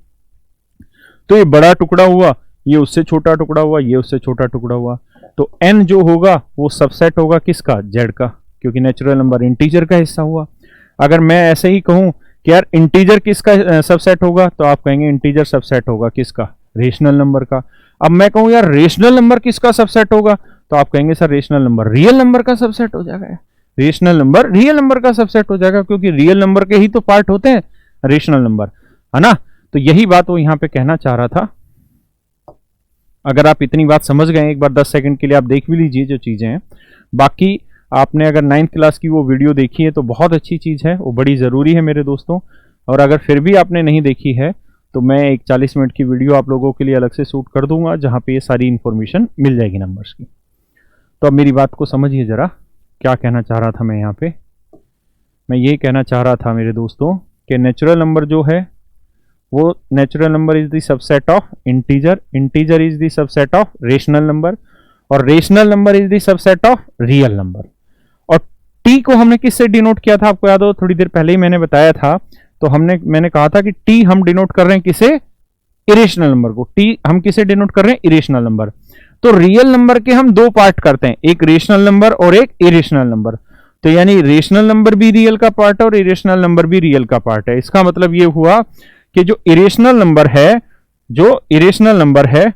तो ये बड़ा टुकड़ा हुआ, ये उससे छोटा टुकड़ा हुआ, ये उससे छोटा टुकड़ा हुआ। तो n जो होगा वो सबसेट होगा किसका? z का, क्योंकि नेचुरल नंबर इंटीजर का हिस्सा हुआ। अगर मैं ऐसे ही कहूं कि यार इंटीजर किसका सबसेट होगा, तो आप कहेंगे इंटीजर सबसेट होगा किसका? रेशनल नंबर का। अब मैं कहूं यार रेशनल नंबर किसका सबसेट होगा, तो आप कहेंगे sir rational number real number का सबसेट हो जाएगा। रेशनल नंबर रियल नंबर का सबसेट हो जाएगा, क्योंकि रियल नंबर के ही तो पार्ट होते हैं रेशनल नंबर, है ना? तो यही बात वो यहां पे कहना चाह रहा था। अगर आप इतनी बात समझ गए, एक बार 10 सेकंड के लिए आप देख भी लीजिए जो चीजें हैं। बाकी आपने अगर 9th क्लास की वो वीडियो देखी है तो बहुत अच्छी चीज है, वो बड़ी जरूरी है मेरे दोस्तों। और अगर फिर भी आपने नहीं देखी है तो मैं एक 40 मिनट की वीडियो आप लोगों के लिए अलग से शूट कर दूंगा, जहां पे ये सारी इंफॉर्मेशन मिल जाएगी नंबर्स की। तो अब मेरी बात को समझिए जरा, क्या कहना चाह रहा था मैं यहाँ पे? मैं ये कहना चाह रहा था मेरे दोस्तों कि नेचुरल नंबर जो है वो natural number is the subset of integer, integer is the subset of rational number, और rational number is the subset of real number. और टी को हमने किससे डिनोट किया था? आपको याद हो, थोड़ी देर पहले ही मैंने बताया था। तो मैंने कहा था कि टी हम डिनोट कर रहे हैं किसे? इरेशनल नंबर को। टी हम किसे डिनोट कर रहे हैं? Irrational number. तो रियल नंबर के हम 2 पार्ट करते हैं, एक रेशनल नंबर और एक इरेशनल नंबर। तो यानी रेशनल नंबर भी रियल का पार्ट है और इरेशनल नंबर भी रियल का पार्ट है। इसका मतलब ये हुआ कि जो इरेशनल नंबर है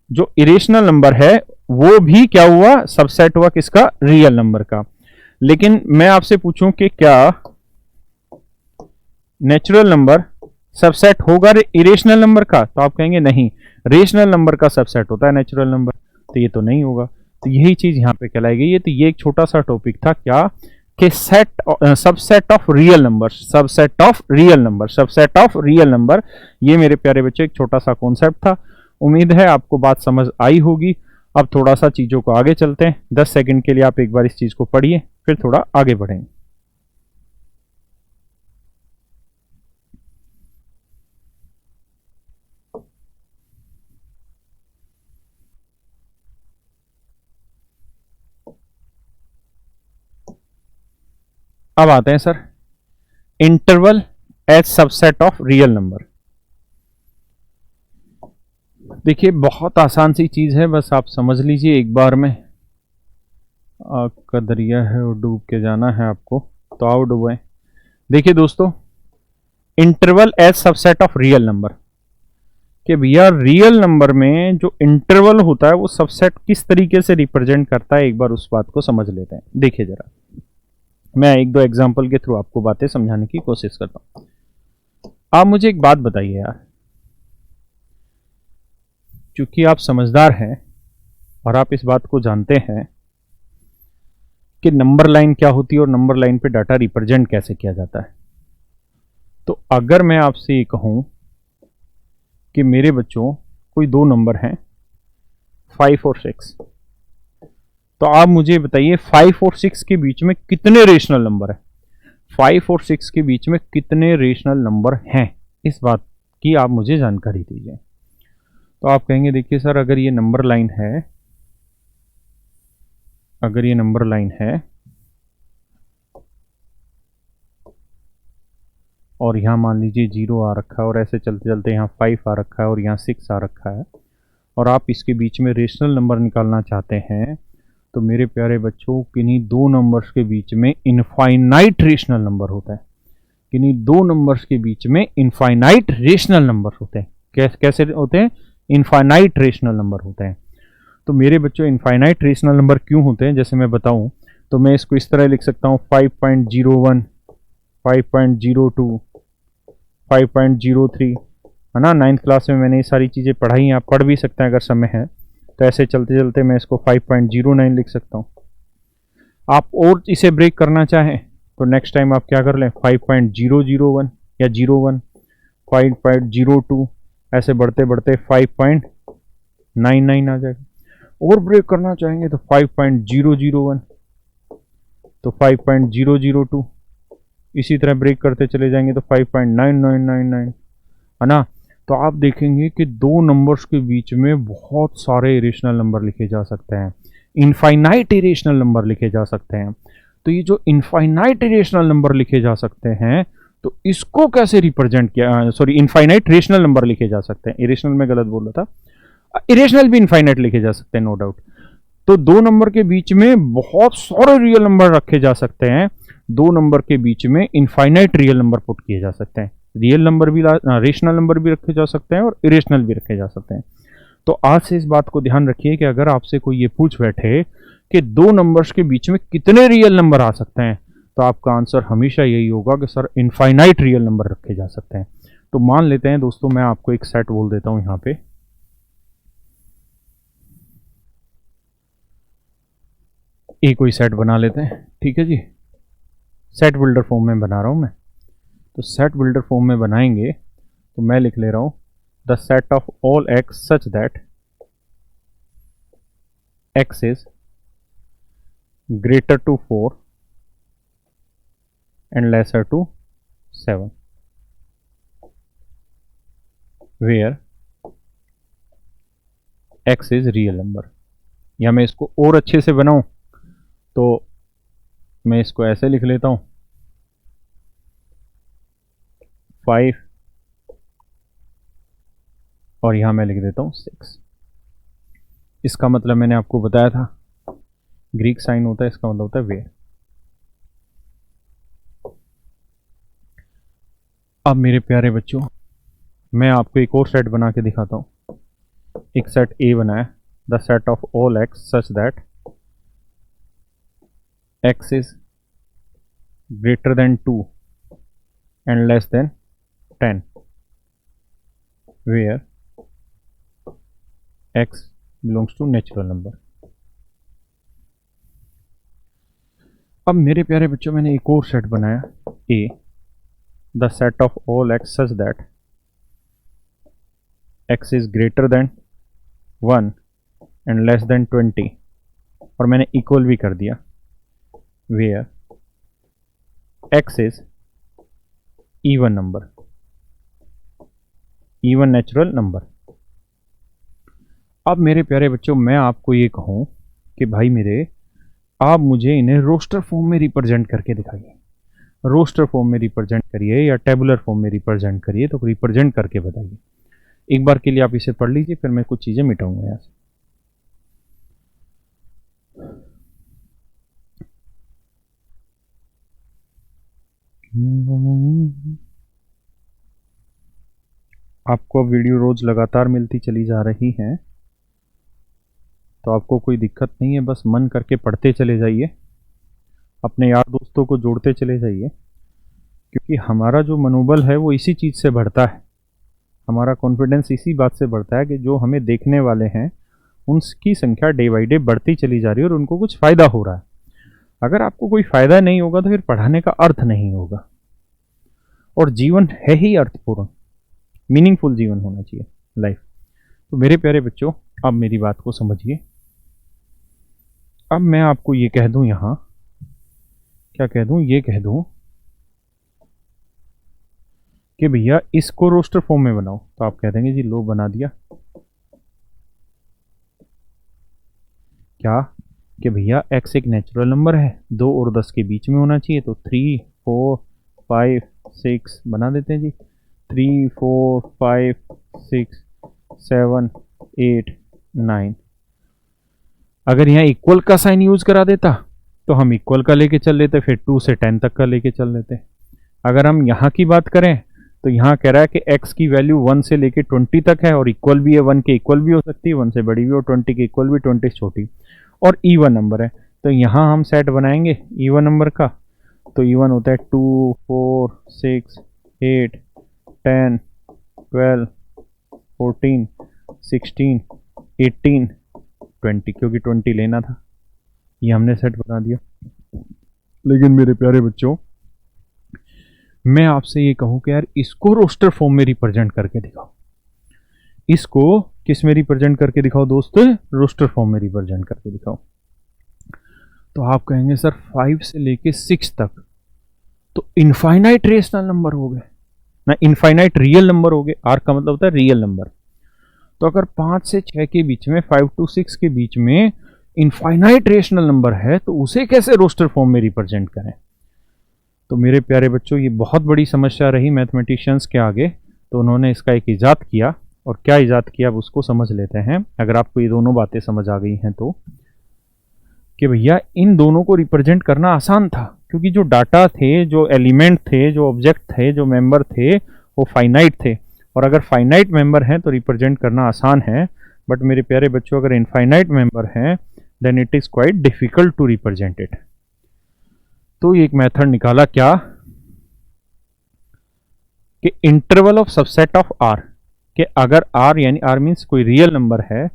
जो इरेशनल नंबर है वो भी क्या हुआ, सबसेट हुआ किसका, रियल नंबर का। लेकिन मैं आपसे पूछूं कि क्या नेचुरल नंबर सबसेट होगा इरेशनल नंबर का, तो आप कहेंगे नहीं, रेशनल नंबर का सबसेट होता है नेचुरल नंबर, तो ये तो नहीं होगा। तो यही चीज यहां पे कहलाई गई है। तो ये एक छोटा सा टॉपिक था क्या, कि set subset of real number, subset of real number, subset of real number. ये मेरे प्यारे बच्चे एक छोटा सा कॉन्सेप्ट था। उम्मीद है आपको बात समझ आई होगी। अब थोड़ा सा चीजों को आगे चलते हैं। 10 सेकंड के लिए आप एक बार इस चीज को पढ़िए, फिर थोड़ा आगे बढ़ेंगे। अब आते हैं sir, interval as subset of real number. देखिए बहुत आसान सी चीज है, बस आप समझ लीजिए एक बार में। आग का दरिया है और डूब के जाना है आपको, तो आओ डूबे। देखिए दोस्तों, interval as subset of real number, कि भैया रियल नंबर में जो इंटरवल होता है वो सबसेट किस तरीके से रिप्रेजेंट करता है, एक बार उस बात को समझ लेते हैं। देखिए जरा, मैं एक दो एग्जांपल के थ्रू आपको बातें समझाने की कोशिश करता हूं। आप मुझे एक बात बताइए यार, क्योंकि आप समझदार हैं और आप इस बात को जानते हैं कि नंबर लाइन क्या होती है और नंबर लाइन पे डाटा रिप्रेजेंट कैसे किया जाता है। तो अगर मैं आपसे ये कहूं कि मेरे बच्चों कोई दो नंबर हैं 5 और 6, तो आप मुझे बताइए 5 और 6 के बीच में कितने रेशनल नंबर है, 5 और 6 के बीच में कितने रेशनल नंबर हैं, इस बात की आप मुझे जानकारी दीजिए। तो आप कहेंगे देखिए सर, अगर ये नंबर लाइन है, अगर ये नंबर लाइन है और यहां मान लीजिए 0 आ रखा है और ऐसे चलते चलते यहां 5 आ रखा है और यहां 6 आ रखा है, और आप इसके बीच में रेशनल नंबर निकालना चाहते हैं, तो मेरे प्यारे बच्चों किन्हीं दो नंबर्स के बीच में इनफाइनाइट रेशनल नंबर होता है। किन्हीं दो नंबर्स के बीच में इनफाइनाइट रेशनल नंबर होते हैं। कैसे होते हैं, इनफाइनाइट रेशनल नंबर होते हैं। तो मेरे बच्चों इनफाइनाइट रेशनल नंबर क्यों होते हैं, जैसे मैं बताऊं तो मैं इसको इस तरह लिख सकता हूं 5.01, 5.02, 5.03, है ना। 9th क्लास में मैंने ये सारी चीज़ें पढ़ाई, आप पढ़ भी सकते हैं अगर समय है तो। ऐसे चलते चलते मैं इसको 5.09 लिख सकता हूँ। आप और इसे ब्रेक करना चाहें तो नेक्स्ट टाइम आप क्या कर लें, 5.001 या 01, 5.02, ऐसे बढ़ते बढ़ते 5.99 आ जाएगा। और ब्रेक करना चाहेंगे तो 5.001, तो 5.002, इसी तरह ब्रेक करते चले जाएंगे तो 5.9999, है ना। तो आप देखेंगे कि दो नंबर्स के बीच में बहुत सारे इरेशनल नंबर लिखे जा सकते हैं, इनफाइनाइट इरेशनल नंबर लिखे जा सकते हैं। तो ये जो इनफाइनाइट इरेशनल नंबर लिखे जा सकते हैं, तो इसको कैसे रिप्रेजेंट किया, सॉरी इनफाइनाइट रेशनल नंबर लिखे जा सकते हैं, इरेशनल में गलत बोल रहा था, इरेशनल भी इनफाइनाइट लिखे जा सकते हैं, नो डाउट। तो दो नंबर के बीच में बहुत सारे रियल नंबर रखे जा सकते हैं, दो नंबर के बीच में इनफाइनाइट रियल नंबर पुट किए जा सकते हैं। रियल नंबर भी, रेशनल नंबर भी रखे जा सकते हैं और इरेशनल भी रखे जा सकते हैं। तो आज से इस बात को ध्यान रखिए कि अगर आपसे कोई ये पूछ बैठे कि दो नंबर्स के बीच में कितने रियल नंबर आ सकते हैं, तो आपका आंसर हमेशा यही होगा कि सर इनफाइनाइट रियल नंबर रखे जा सकते हैं। तो मान लेते हैं दोस्तों, मैं आपको एक सेट बोल देता हूं यहां पे, एक कोई सेट बना लेते हैं, ठीक है जी। सेट बिल्डर फॉर्म में बना रहा हूं मैं। तो सेट बिल्डर फॉर्म में बनाएंगे तो मैं लिख ले रहा हूं the set of all x such that x is greater to 4 and lesser to 7, where x is real number. या मैं इसको और अच्छे से बनाऊं तो मैं इसको ऐसे लिख लेता हूं 5 और यहां मैं लिख देता हूं 6। इसका मतलब मैंने आपको बताया था, ग्रीक साइन होता है, इसका मतलब होता है वेयर। अब मेरे प्यारे बच्चों, मैं आपको एक और सेट बना के दिखाता हूं। एक सेट ए बनाया, the set of all x such that x is greater than 2 and less than 10 where x belongs to natural number. अब मेरे प्यारे बच्चों मैंने एक और सेट बनाया, A the set of all x such that x is greater than 1 and less than 20, और मैंने इक्वल भी कर दिया where x is even number, even natural number. अब मेरे प्यारे बच्चों मैं आपको ये कहूं कि भाई मेरे, आप मुझे इन्हें रोस्टर फॉर्म में रिप्रेजेंट करके दिखाइए। रोस्टर फॉर्म में रिप्रेजेंट करिए या टेबुलर फॉर्म में रिप्रेजेंट करिए, तो रिप्रेजेंट करके बताइए। एक बार के लिए आप इसे पढ़ लीजिए, फिर मैं कुछ चीजें मिटाऊंगा यहां से। आपको अब वीडियो रोज लगातार मिलती चली जा रही है, तो आपको कोई दिक्कत नहीं है, बस मन करके पढ़ते चले जाइए, अपने यार दोस्तों को जोड़ते चले जाइए, क्योंकि हमारा जो मनोबल है वो इसी चीज़ से बढ़ता है, हमारा कॉन्फिडेंस इसी बात से बढ़ता है कि जो हमें देखने वाले हैं उनकी संख्या डे बाई डे बढ़ती चली जा रही है और उनको कुछ फ़ायदा हो रहा है। अगर आपको कोई फ़ायदा नहीं होगा तो फिर पढ़ाने का अर्थ नहीं होगा, और जीवन है ही अर्थपूर्ण, मीनिंगफुल जीवन होना चाहिए लाइफ। तो मेरे प्यारे बच्चों, अब मेरी बात को समझिए। अब मैं आपको ये कह दूं, यहां क्या कह दूं, ये कह दूं कि भैया इसको रोस्टर फॉर्म में बनाओ, तो आप कह देंगे जी लो बना दिया। क्या कि भैया x एक नेचुरल नंबर है, 2 और 10 के बीच में होना चाहिए, तो 3 4 5 6 बना देते हैं जी। 3 4 5 6 7 8 9। अगर यहाँ इक्वल का साइन यूज करा देता तो हम इक्वल का लेके चल लेते, फिर 2 से 10 तक का लेके चल लेते। अगर हम यहाँ की बात करें तो यहाँ कह रहा है कि x की वैल्यू 1 से लेके 20 तक है, और इक्वल भी है, 1 के इक्वल भी हो सकती है, 1 से बड़ी भी और 20 के इक्वल भी, 20 से छोटी, और इवन नंबर है। तो यहाँ हम सेट बनाएंगे इवन नंबर का, तो इवन होता है 2 4 6 8 10 12 14 16 18 20, क्योंकि 20 लेना था, ये हमने सेट बना दिया। लेकिन मेरे प्यारे बच्चों, मैं आपसे ये कहूं कि यार इसको रोस्टर फॉर्म में रिप्रेजेंट करके दिखाओ। इसको किस में रिप्रेजेंट करके दिखाओ दोस्तों? रोस्टर फॉर्म में रिप्रेजेंट करके दिखाओ। तो आप कहेंगे सर 5 से लेके 6 तक तो इनफाइनाइट रेशनल नंबर हो गए ना, इनफाइनाइट रियल नंबर हो गए। आर का मतलब होता है रियल नंबर। तो अगर 5 से 6 के बीच में, 5 to 6 के बीच में इनफाइनाइट रेशनल नंबर है, तो उसे कैसे रोस्टर फॉर्म में रिप्रेजेंट करें? तो मेरे प्यारे बच्चों, ये बहुत बड़ी समस्या रही मैथमेटिशियंस के आगे, तो उन्होंने इसका एक इजाद किया। और क्या इजाद किया अब उसको समझ लेते हैं। अगर आपको ये दोनों बातें समझ आ गई हैं तो, कि भैया इन दोनों को रिप्रेजेंट करना आसान था, क्योंकि जो डाटा थे, जो एलिमेंट थे, जो ऑब्जेक्ट थे, जो मेंबर थे, वो फाइनाइट थे। और अगर फाइनाइट मेंबर हैं तो रिप्रेजेंट करना आसान है। बट मेरे प्यारे बच्चों, अगर इनफाइनाइट मेंबर हैं then it is quite difficult to represent it. तो एक मेथड निकाला क्या, कि interval of subset of r, कि अगर आर यानी आर मींस कोई रियल नंबर है,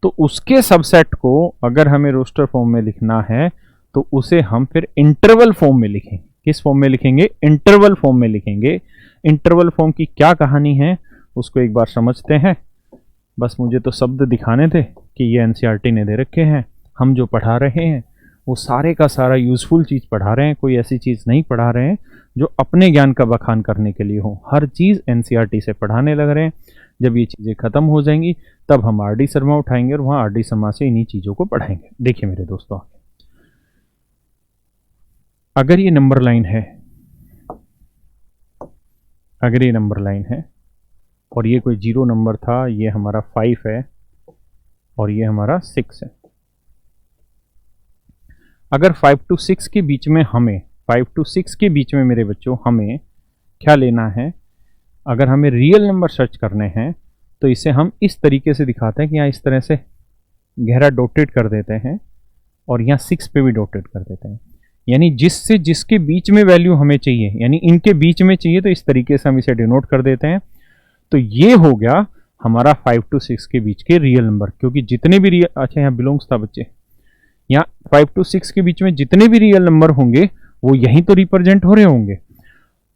तो उसके सबसेट को अगर हमें रोस्टर फॉर्म में लिखना है तो उसे हम फिर इंटरवल फॉर्म में लिखेंगे। किस फॉर्म में लिखेंगे? इंटरवल फॉर्म में लिखेंगे। इंटरवल फॉर्म की क्या कहानी है उसको एक बार समझते हैं। बस मुझे तो शब्द दिखाने थे कि ये एनसीईआरटी ने दे रखे हैं, हम जो पढ़ा रहे हैं वो सारे का सारा यूजफुल चीज़ पढ़ा रहे हैं, कोई ऐसी चीज़ नहीं पढ़ा रहे हैं जो अपने ज्ञान का बखान करने के लिए हो। हर चीज़ एनसीईआरटी से पढ़ाने लग रहे हैं। जब ये चीज़ें ख़त्म हो जाएंगी तब हम आरडी शर्मा उठाएंगे और वहाँ आरडी शर्मा से इन्हीं चीज़ों को पढ़ाएंगे। देखिए मेरे दोस्तों, अगर ये नंबर लाइन है, अगर ये नंबर लाइन है और ये कोई 0 नंबर था, ये हमारा 5 है और ये हमारा 6 है। अगर 5 to 6 के बीच में हमें, 5 to 6 के बीच में मेरे बच्चों हमें क्या लेना है, अगर हमें रियल नंबर सर्च करने हैं तो इसे हम इस तरीके से दिखाते हैं कि यहाँ इस तरह से गहरा डॉटेड कर देते हैं और यहाँ 6 पे भी डॉटेड कर देते हैं, यानी जिससे जिसके बीच में वैल्यू हमें चाहिए, यानी इनके बीच में चाहिए, तो इस तरीके से हम इसे डिनोट कर देते हैं। तो ये हो गया हमारा 5 to 6 के बीच के रियल नंबर, क्योंकि जितने भी रियल, अच्छा यहाँ बिलोंग्स था बच्चे, यहाँ 5 to 6 के बीच में जितने भी रियल नंबर होंगे वो यहीं तो रिप्रेजेंट हो रहे होंगे।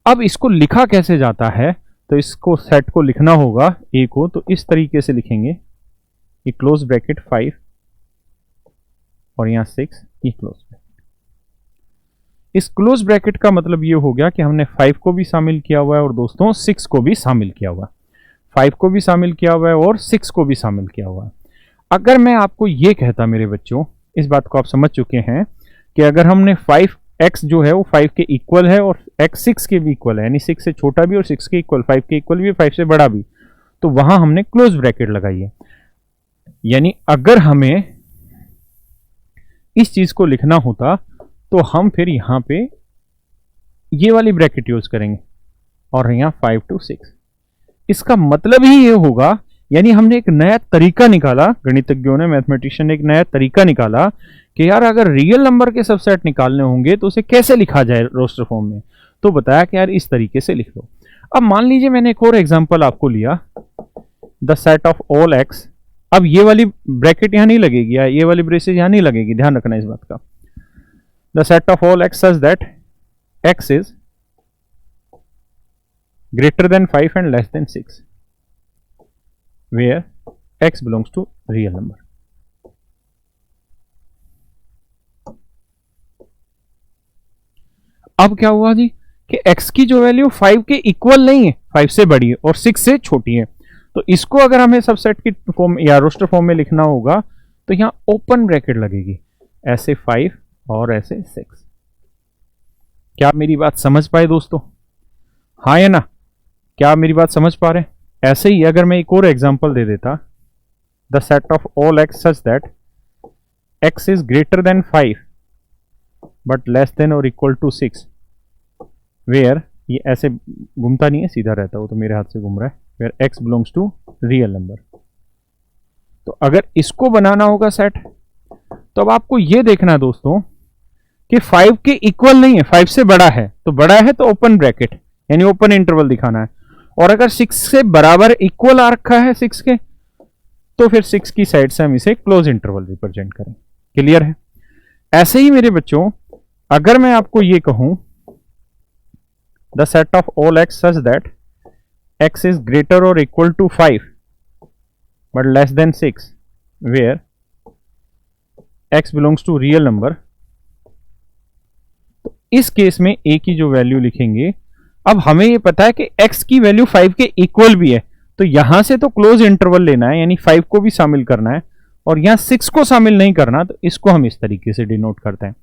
अब इसको लिखा कैसे जाता है, तो इसको सेट को लिखना होगा ए को, तो इस तरीके से लिखेंगे, ये क्लोज ब्रैकेट 5 और यहाँ 6, ये क्लोज ब्रैकेट। इस क्लोज ब्रैकेट का मतलब ये हो गया कि हमने 5 को भी शामिल किया हुआ है और दोस्तों 6 को भी शामिल किया हुआ है, 5 को भी शामिल किया हुआ है और 6 को भी शामिल किया हुआ है। अगर मैं आपको ये कहता मेरे बच्चों, इस बात को आप समझ चुके हैं कि अगर हमने 5x जो है वो 5 के इक्वल है और x 6 के भी इक्वल है, यानी 6 से छोटा भी और 6 के इक्वल, 5 के इक्वल भी 5 से बड़ा भी, तो वहां हमने क्लोज ब्रैकेट लगाई है। यानी अगर हमें इस चीज को लिखना होता तो हम फिर यहां पे ये वाली ब्रैकेट यूज करेंगे और यहाँ 5 to 6। इसका मतलब ही ये होगा, यानी हमने एक नया तरीका निकाला, गणितज्ञों ने, मैथमेटिशियन ने एक नया तरीका निकाला कि यार अगर रियल नंबर के सबसेट निकालने होंगे तो उसे कैसे लिखा जाए रोस्टर फॉर्म में। तो बताया कि यार इस तरीके से लिख लो। अब मान लीजिए मैंने एक और एग्जांपल आपको लिया, the set of all x. अब ये वाली ब्रैकेट यहां नहीं लगेगी या ये वाली ब्रेसेज यहां नहीं लगेगी, ध्यान रखना इस बात का। The set of all x such that x is greater than 5 and less than 6 where x belongs to real number। अब क्या हुआ जी कि x की जो वैल्यू 5 के इक्वल नहीं है, 5 से बड़ी है और 6 से छोटी है, तो इसको अगर हमें सबसेट की फॉर्म या रोस्टर फॉर्म में लिखना होगा तो यहां ओपन ब्रैकेट लगेगी, ऐसे 5 और ऐसे 6। क्या मेरी बात समझ पाए दोस्तों? हाँ या ना? क्या आप मेरी बात समझ पा रहे हैं? ऐसे ही अगर मैं एक और एग्जांपल दे देता, the set of all x such that x is greater then 5 but less then और इक्वल टू 6 वेयर, ये ऐसे घूमता नहीं है, सीधा रहता, वो तो मेरे हाथ से घूम रहा है, where x belongs to real number. तो अगर इसको बनाना होगा सेट, तो अब आपको ये देखना है दोस्तों कि 5 के इक्वल नहीं है, 5 से बड़ा है, तो बड़ा है तो ओपन ब्रैकेट यानी ओपन इंटरवल दिखाना है, और अगर 6 से बराबर इक्वल आ रखा है 6 के, तो फिर 6 की साइड से हम इसे क्लोज इंटरवल रिप्रेजेंट करें। क्लियर है? ऐसे ही मेरे बच्चों अगर मैं आपको ये कहूं, the set of all x such that x is greater और equal to 5 but less than 6 where x belongs to real number, तो इस केस में ए की जो वैल्यू लिखेंगे, अब हमें ये पता है कि x की वैल्यू 5 के इक्वल भी है, तो यहां से तो क्लोज इंटरवल लेना है, यानी 5 को भी शामिल करना है और यहां 6 को शामिल नहीं करना, तो इसको हम इस तरीके से डिनोट करते हैं।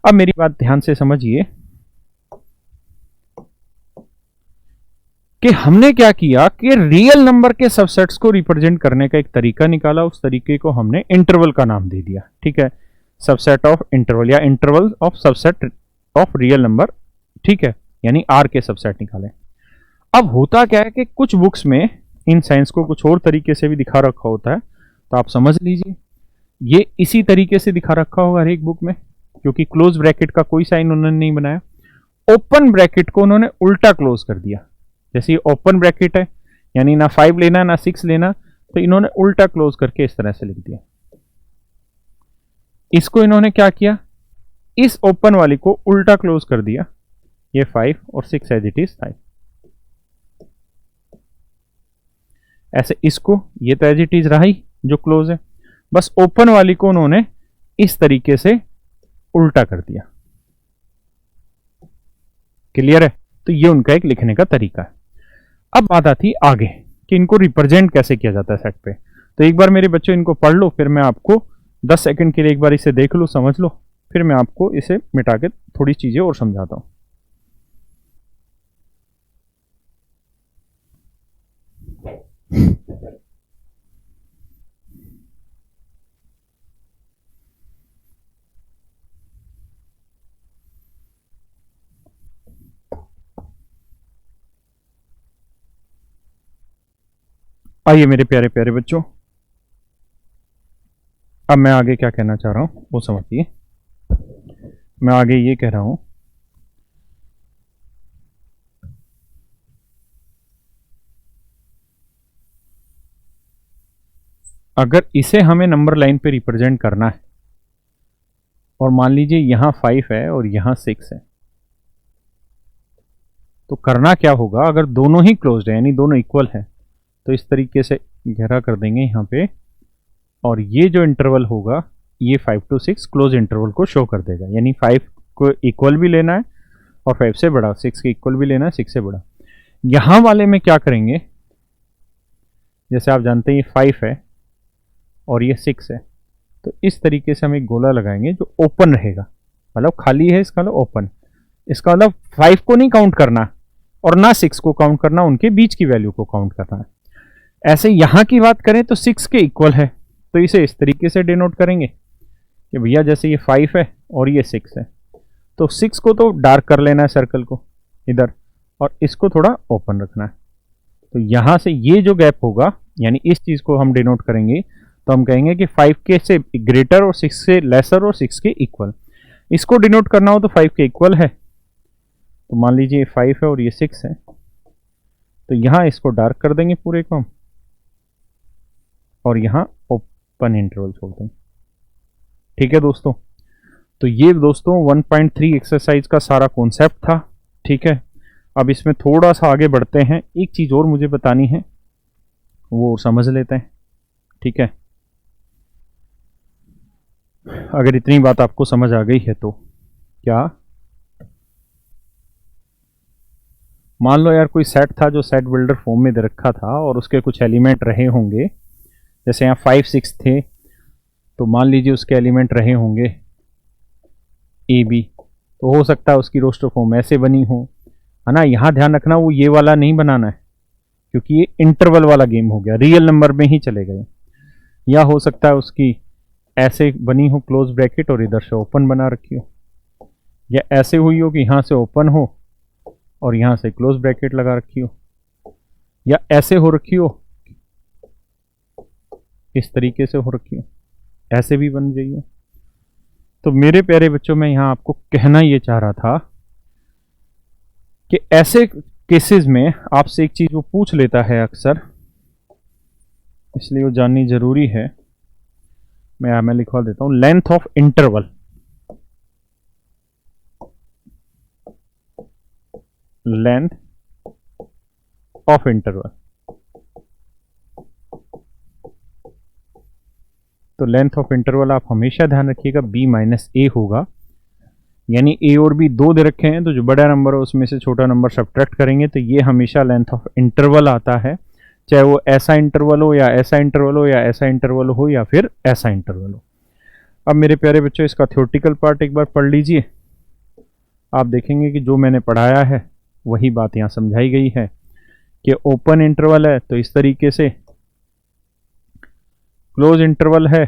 अब मेरी बात ध्यान से समझिए कि हमने क्या किया कि रियल नंबर के सबसेट्स को रिप्रेजेंट करने का एक तरीका निकाला, उस तरीके को हमने इंटरवल का नाम दे दिया। ठीक है, सबसेट ऑफ इंटरवल या interval of subset of real number, ठीक है, यानी आर के सबसेट निकाले। अब होता क्या है कि कुछ बुक्स में इन साइंस को कुछ और तरीके से भी दिखा रखा होता है, तो आप समझ लीजिए ये इसी तरीके से दिखा रखा होगा हर एक बुक में, क्योंकि क्लोज ब्रैकेट का कोई साइन उन्होंने नहीं बनाया, ओपन ब्रैकेट को उन्होंने उल्टा क्लोज कर दिया। जैसे ये ओपन ब्रैकेट है, यानी ना 5 लेना ना 6 लेना, तो इन्होंने उल्टा क्लोज करके इस तरह से लिख दिया। इसको इन्होंने क्या किया, इस ओपन वाली को उल्टा क्लोज कर दिया, ये 5 और 6 एज इट इज 5, ऐसे इसको, ये तो एज इट इज रहा ही जो क्लोज है, बस ओपन वाली को उन्होंने इस तरीके से उल्टा कर दिया। क्लियर है? तो ये उनका एक लिखने का तरीका है। अब बात आती आगे कि इनको रिप्रेजेंट कैसे किया जाता है सेट पे। तो एक बार मेरे बच्चों इनको पढ़ लो, फिर मैं आपको 10 सेकंड के लिए एक बार इसे देख लो, समझ लो, फिर मैं आपको इसे मिटा के थोड़ी चीजें और समझाता हूं। आइए मेरे प्यारे प्यारे बच्चों, अब मैं आगे क्या कहना चाह रहा हूं वो समझिए। मैं आगे ये कह रहा हूं, अगर इसे हमें नंबर लाइन पे रिप्रेजेंट करना है और मान लीजिए यहां 5 है और यहां 6 है, तो करना क्या होगा? अगर दोनों ही क्लोज्ड है यानी दोनों इक्वल है तो इस तरीके से घेरा कर देंगे यहां पे, और ये जो इंटरवल होगा ये 5 to 6 क्लोज इंटरवल को शो कर देगा। यानी 5 को इक्वल भी लेना है और 5 से बड़ा, 6 के इक्वल भी लेना है, 6 से बड़ा। यहां वाले में क्या करेंगे, जैसे आप जानते हैं ये 5 है और ये 6 है, तो इस तरीके से हम एक गोला लगाएंगे जो ओपन रहेगा, मतलब खाली है, इसका मतलब ओपन। इसका मतलब 5 को नहीं काउंट करना और ना 6 को काउंट करना, उनके बीच की वैल्यू को काउंट करना है। ऐसे यहां की बात करें तो 6 के इक्वल है, तो इसे इस तरीके से डिनोट करेंगे कि भैया जैसे ये 5 है और ये 6 है, तो 6 को तो डार्क कर लेना है सर्कल को इधर, और इसको थोड़ा ओपन रखना है। तो यहां से ये जो गैप होगा, यानी इस चीज को हम डिनोट करेंगे, तो हम कहेंगे कि 5 के से ग्रेटर और 6 से लेसर और 6 के इक्वल। इसको डिनोट करना हो तो 5 के इक्वल है, तो मान लीजिए ये 5 है और ये 6 है, तो यहां इसको डार्क कर देंगे पूरे को हम, और यहां ओपन इंटरवल छोड़ देंगे। ठीक है दोस्तों, तो ये दोस्तों 1.3 एक्सरसाइज का सारा कॉन्सेप्ट था। ठीक है, अब इसमें थोड़ा सा आगे बढ़ते हैं, एक चीज और मुझे बतानी है, वो समझ लेते हैं। ठीक है, अगर इतनी बात आपको समझ आ गई है तो क्या, मान लो यार कोई सेट था जो सेट बिल्डर फॉर्म में दे रखा था और उसके कुछ एलिमेंट रहे होंगे, जैसे यहाँ 5 6 थे, तो मान लीजिए उसके एलिमेंट रहे होंगे ए बी, तो हो सकता है उसकी रोस्टर फॉर्म ऐसे बनी हो, है ना। यहाँ ध्यान रखना वो ये वाला नहीं बनाना है, क्योंकि ये इंटरवल वाला गेम हो गया, रियल नंबर में ही चले गए। या हो सकता है उसकी ऐसे बनी हो क्लोज ब्रैकेट और इधर से ओपन बना रखी हो, या ऐसे हुई हो कि यहाँ से ओपन हो और यहाँ से क्लोज ब्रैकेट लगा रखी हो, या ऐसे हो रखी हो, इस तरीके से हो रखी हो, ऐसे भी बन गई हो। तो मेरे प्यारे बच्चों, मैं यहां आपको कहना ये चाह रहा था कि ऐसे केसेस में आपसे एक चीज वो पूछ लेता है अक्सर, इसलिए वो जाननी जरूरी है। मैं लिखवा देता हूं, length of interval. Length of interval, तो लेंथ ऑफ इंटरवल आप हमेशा ध्यान रखिएगा b माइनस ए होगा, यानी a और b दो दे रखे हैं, तो जो बड़ा नंबर है उसमें से छोटा नंबर सब्ट्रैक्ट करेंगे, तो ये हमेशा लेंथ ऑफ इंटरवल आता है, चाहे वो ऐसा इंटरवल हो या ऐसा इंटरवल हो या ऐसा इंटरवल हो या फिर ऐसा इंटरवल हो। अब मेरे प्यारे बच्चों, इसका थ्योरेटिकल पार्ट एक बार पढ़ लीजिए, आप देखेंगे कि जो मैंने पढ़ाया है वही बात यहाँ समझाई गई है कि ओपन इंटरवल है तो इस तरीके से, क्लोज इंटरवल है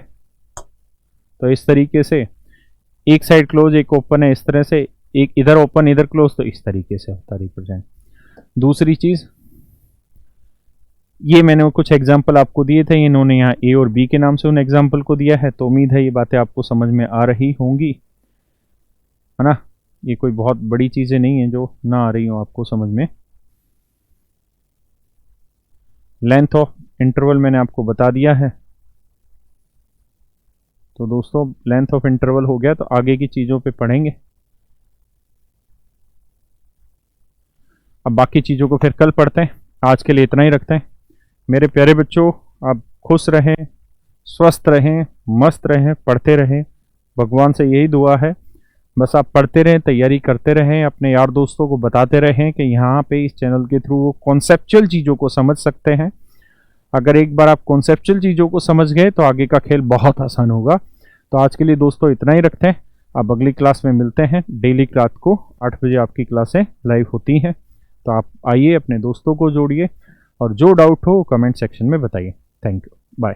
तो इस तरीके से, एक साइड क्लोज एक ओपन है इस तरह से, एक इधर ओपन इधर क्लोज, तो इस तरीके से होता रिप्रेजेंट। दूसरी चीज, ये मैंने कुछ एग्जांपल आपको दिए थे, इन्होंने यहाँ ए और बी के नाम से उन एग्जांपल को दिया है, तो उम्मीद है ये बातें आपको समझ में आ रही होंगी, है ना। ये कोई बहुत बड़ी चीजें नहीं है जो ना आ रही हो आपको समझ में। लेंथ ऑफ इंटरवल मैंने आपको बता दिया है, तो दोस्तों लेंथ ऑफ इंटरवल हो गया, तो आगे की चीजों पे पढ़ेंगे। अब बाकी चीजों को फिर कल पढ़ते हैं, आज के लिए इतना ही रखते हैं। मेरे प्यारे बच्चों, आप खुश रहें, स्वस्थ रहें, मस्त रहें, पढ़ते रहें, भगवान से यही दुआ है। बस आप पढ़ते रहें, तैयारी करते रहें, अपने यार दोस्तों को बताते रहें कि यहाँ पे इस चैनल के थ्रू वो कॉन्सेप्चुअल चीज़ों को समझ सकते हैं। अगर एक बार आप कॉन्सेप्चुअल चीज़ों को समझ गए तो आगे का खेल बहुत आसान होगा। तो आज के लिए दोस्तों इतना ही रखते हैं, अब अगली क्लास में मिलते हैं। डेली रात को 8 बजे आपकी क्लासें लाइव होती हैं, तो आप आइए, अपने दोस्तों को जोड़िए, और जो डाउट हो कमेंट सेक्शन में बताइए। Thank you, bye.